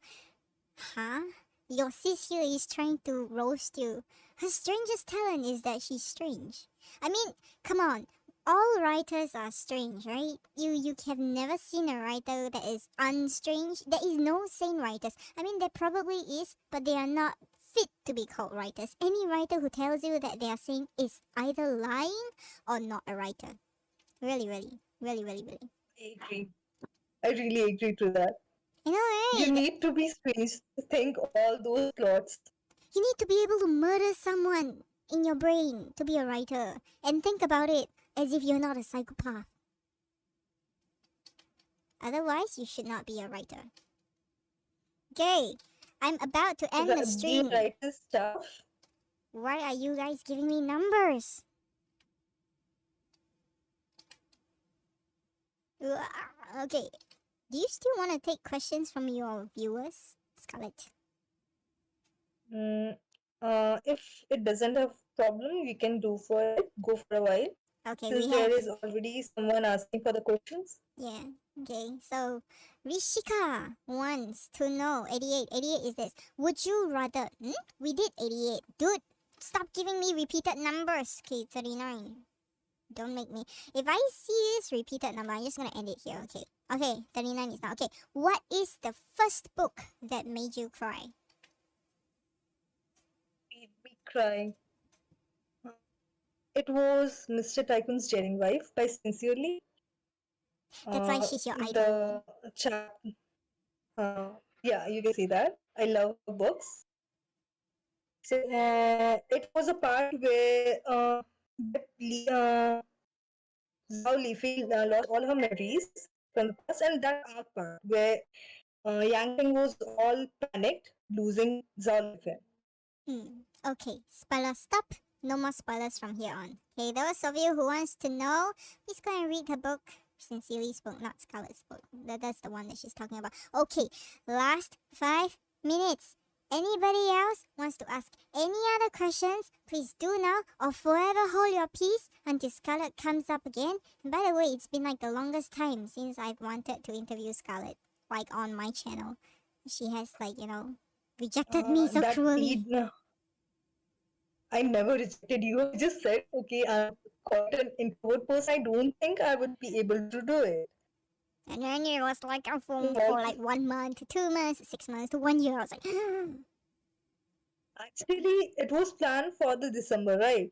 Huh? Your sis here is trying to roast you. Her strangest talent is that she's strange. I mean, come on. All writers are strange, right? You have never seen a writer that is unstrange. There is no sane writers. I mean, there probably is, but they are not fit to be called writers. Any writer who tells you that they are sane is either lying or not a writer. Really, really, really, really, really. I agree. I really agree to that. You know, You right? need to be strange to think all those plots. You need to be able to murder someone in your brain to be a writer and think about it as if you're not a psychopath. Otherwise, you should not be a writer. Okay, I'm about to end the Being stream. right is tough. Why are you guys giving me numbers? Okay, do you still want to take questions from your viewers, Scarlett? If it doesn't have problem, we can go for a while. Okay, Since we there have. is already someone asking for the questions. Yeah. Okay. So Rishika wants to know 88. 88 is this. Would you rather? We did 88. Dude, stop giving me repeated numbers. Okay, 39. Don't make me. If I see this repeated number, I'm just gonna end it here. Okay. Okay, 39 is now. Okay. What is the first book that made you cry? Made me cry. It was Mr. Tycoon's Daring Wife by Sincerely. That's why she's your idol. The chap. Yeah, you can see that. I love her books. So, it was a part where Zhao Lifi lost all her memories from the past, and that arc part where Yang Ping was all panicked, losing Zhao Lifi. Okay, spoiler stop. No more spoilers from here on. Okay, those of you who wants to know, please go and read her book. Sincerely's book, not Scarlett's book. That's the one that she's talking about. Okay, last 5 minutes. Anybody else wants to ask any other questions, please do now or forever hold your peace until Scarlett comes up again. And by the way, it's been like the longest time since I've wanted to interview Scarlett, like on my channel. She has rejected me so That cruelly. I never rejected you. I just said, okay, I'm quite an introvert person. I don't think I would be able to do it. And then it was like a phone for like 1 month, 2 months, 6 months to 1 year. I was like, actually, it was planned for the December, right?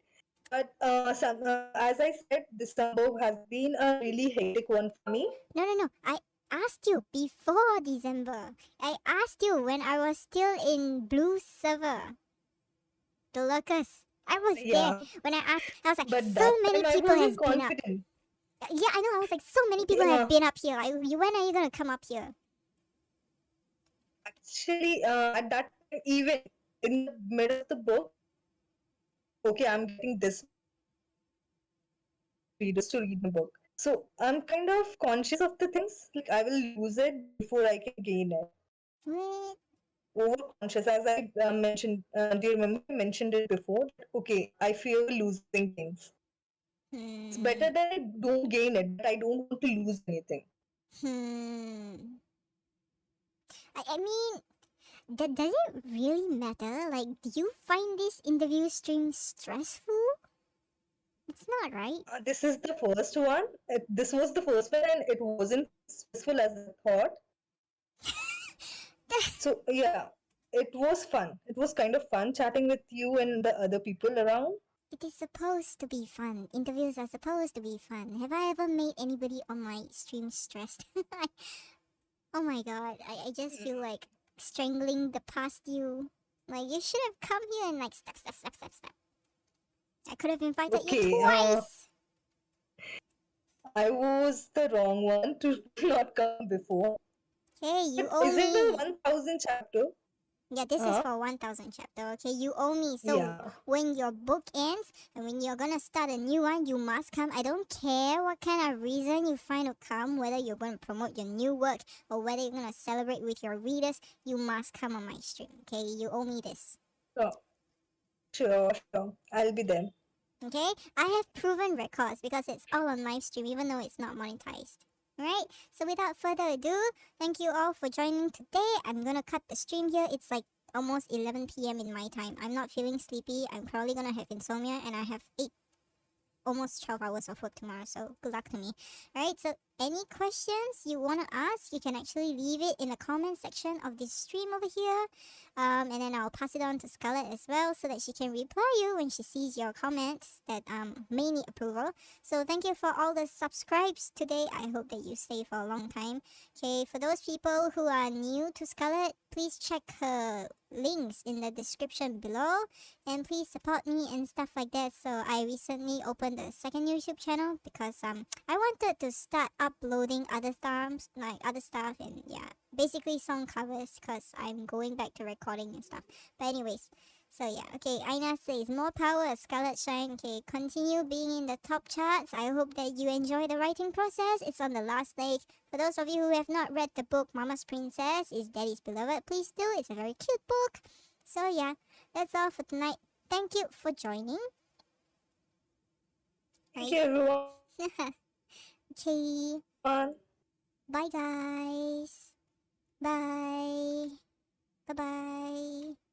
But as I said, December has been a really hectic one for me. No. I asked you before December. I asked you when I was still in Blue server. The Lurkers. I was there. When I asked, I was like, But so many people has been up. confident. Yeah, I know. I was like, so many people have been up here. Like, when are you gonna come up here? Actually, at that time, even in the middle of the book, okay, I'm getting this readers to read the book. So I'm kind of conscious of the things. Like I will lose it before I can gain it. What? Overconscious, as I mentioned. Do you remember I mentioned it before? Okay, I fear losing things. It's better that I don't gain it, but I don't want to lose anything. I mean, does it really matter? Like, do you find this interview stream stressful? It's not, right? This is the first one. This was the first one, and it wasn't stressful as I thought. So yeah, it was fun. It was kind of fun chatting with you and the other people around. It is supposed to be fun. Interviews are supposed to be fun. Have I ever made anybody on my stream stressed? Oh my god, I just feel like strangling the past you. Like, you should have come here and step. I could have invited you twice. I was the wrong one to not come before. Hey, you owe me. Is it the 1000 chapter? Yeah, this is for 1000 chapter, okay? You owe me. So when your book ends and when you're gonna start a new one, you must come. I don't care what kind of reason you find to come, whether you're going to promote your new work or whether you're gonna celebrate with your readers, you must come on my stream, okay? You owe me this. Sure. I'll be there. Okay, I have proven records because it's all on live stream, even though it's not monetized. Alright, so without further ado, thank you all for joining today. I'm gonna cut the stream here. It's like almost 11 p.m. in my time. I'm not feeling sleepy. I'm probably gonna have insomnia, and I have almost 12 hours of work tomorrow, so good luck to me. Alright, so any questions you want to ask, you can actually leave it in the comment section of this stream over here. And then I'll pass it on to Scarlet as well so that she can reply you when she sees your comments that may need approval. So thank you for all the subscribes today. I hope that you stay for a long time. Okay, for those people who are new to Scarlet, please check her links in the description below, and please support me and stuff like that. So I recently opened a second YouTube channel because I wanted to start uploading other stuff and yeah, basically song covers because I'm going back to recording and stuff. But anyways, so yeah, okay, Aina says more power, Scarlet Shine. Okay, continue being in the top charts. I hope that you enjoy the writing process. It's on the last leg. For those of you who have not read the book Mama's Princess is Daddy's Beloved, please do. It's a very cute book. So yeah, that's all for tonight. Thank you for joining. Thank you, everyone. Okay, bye guys. Bye. Bye-bye.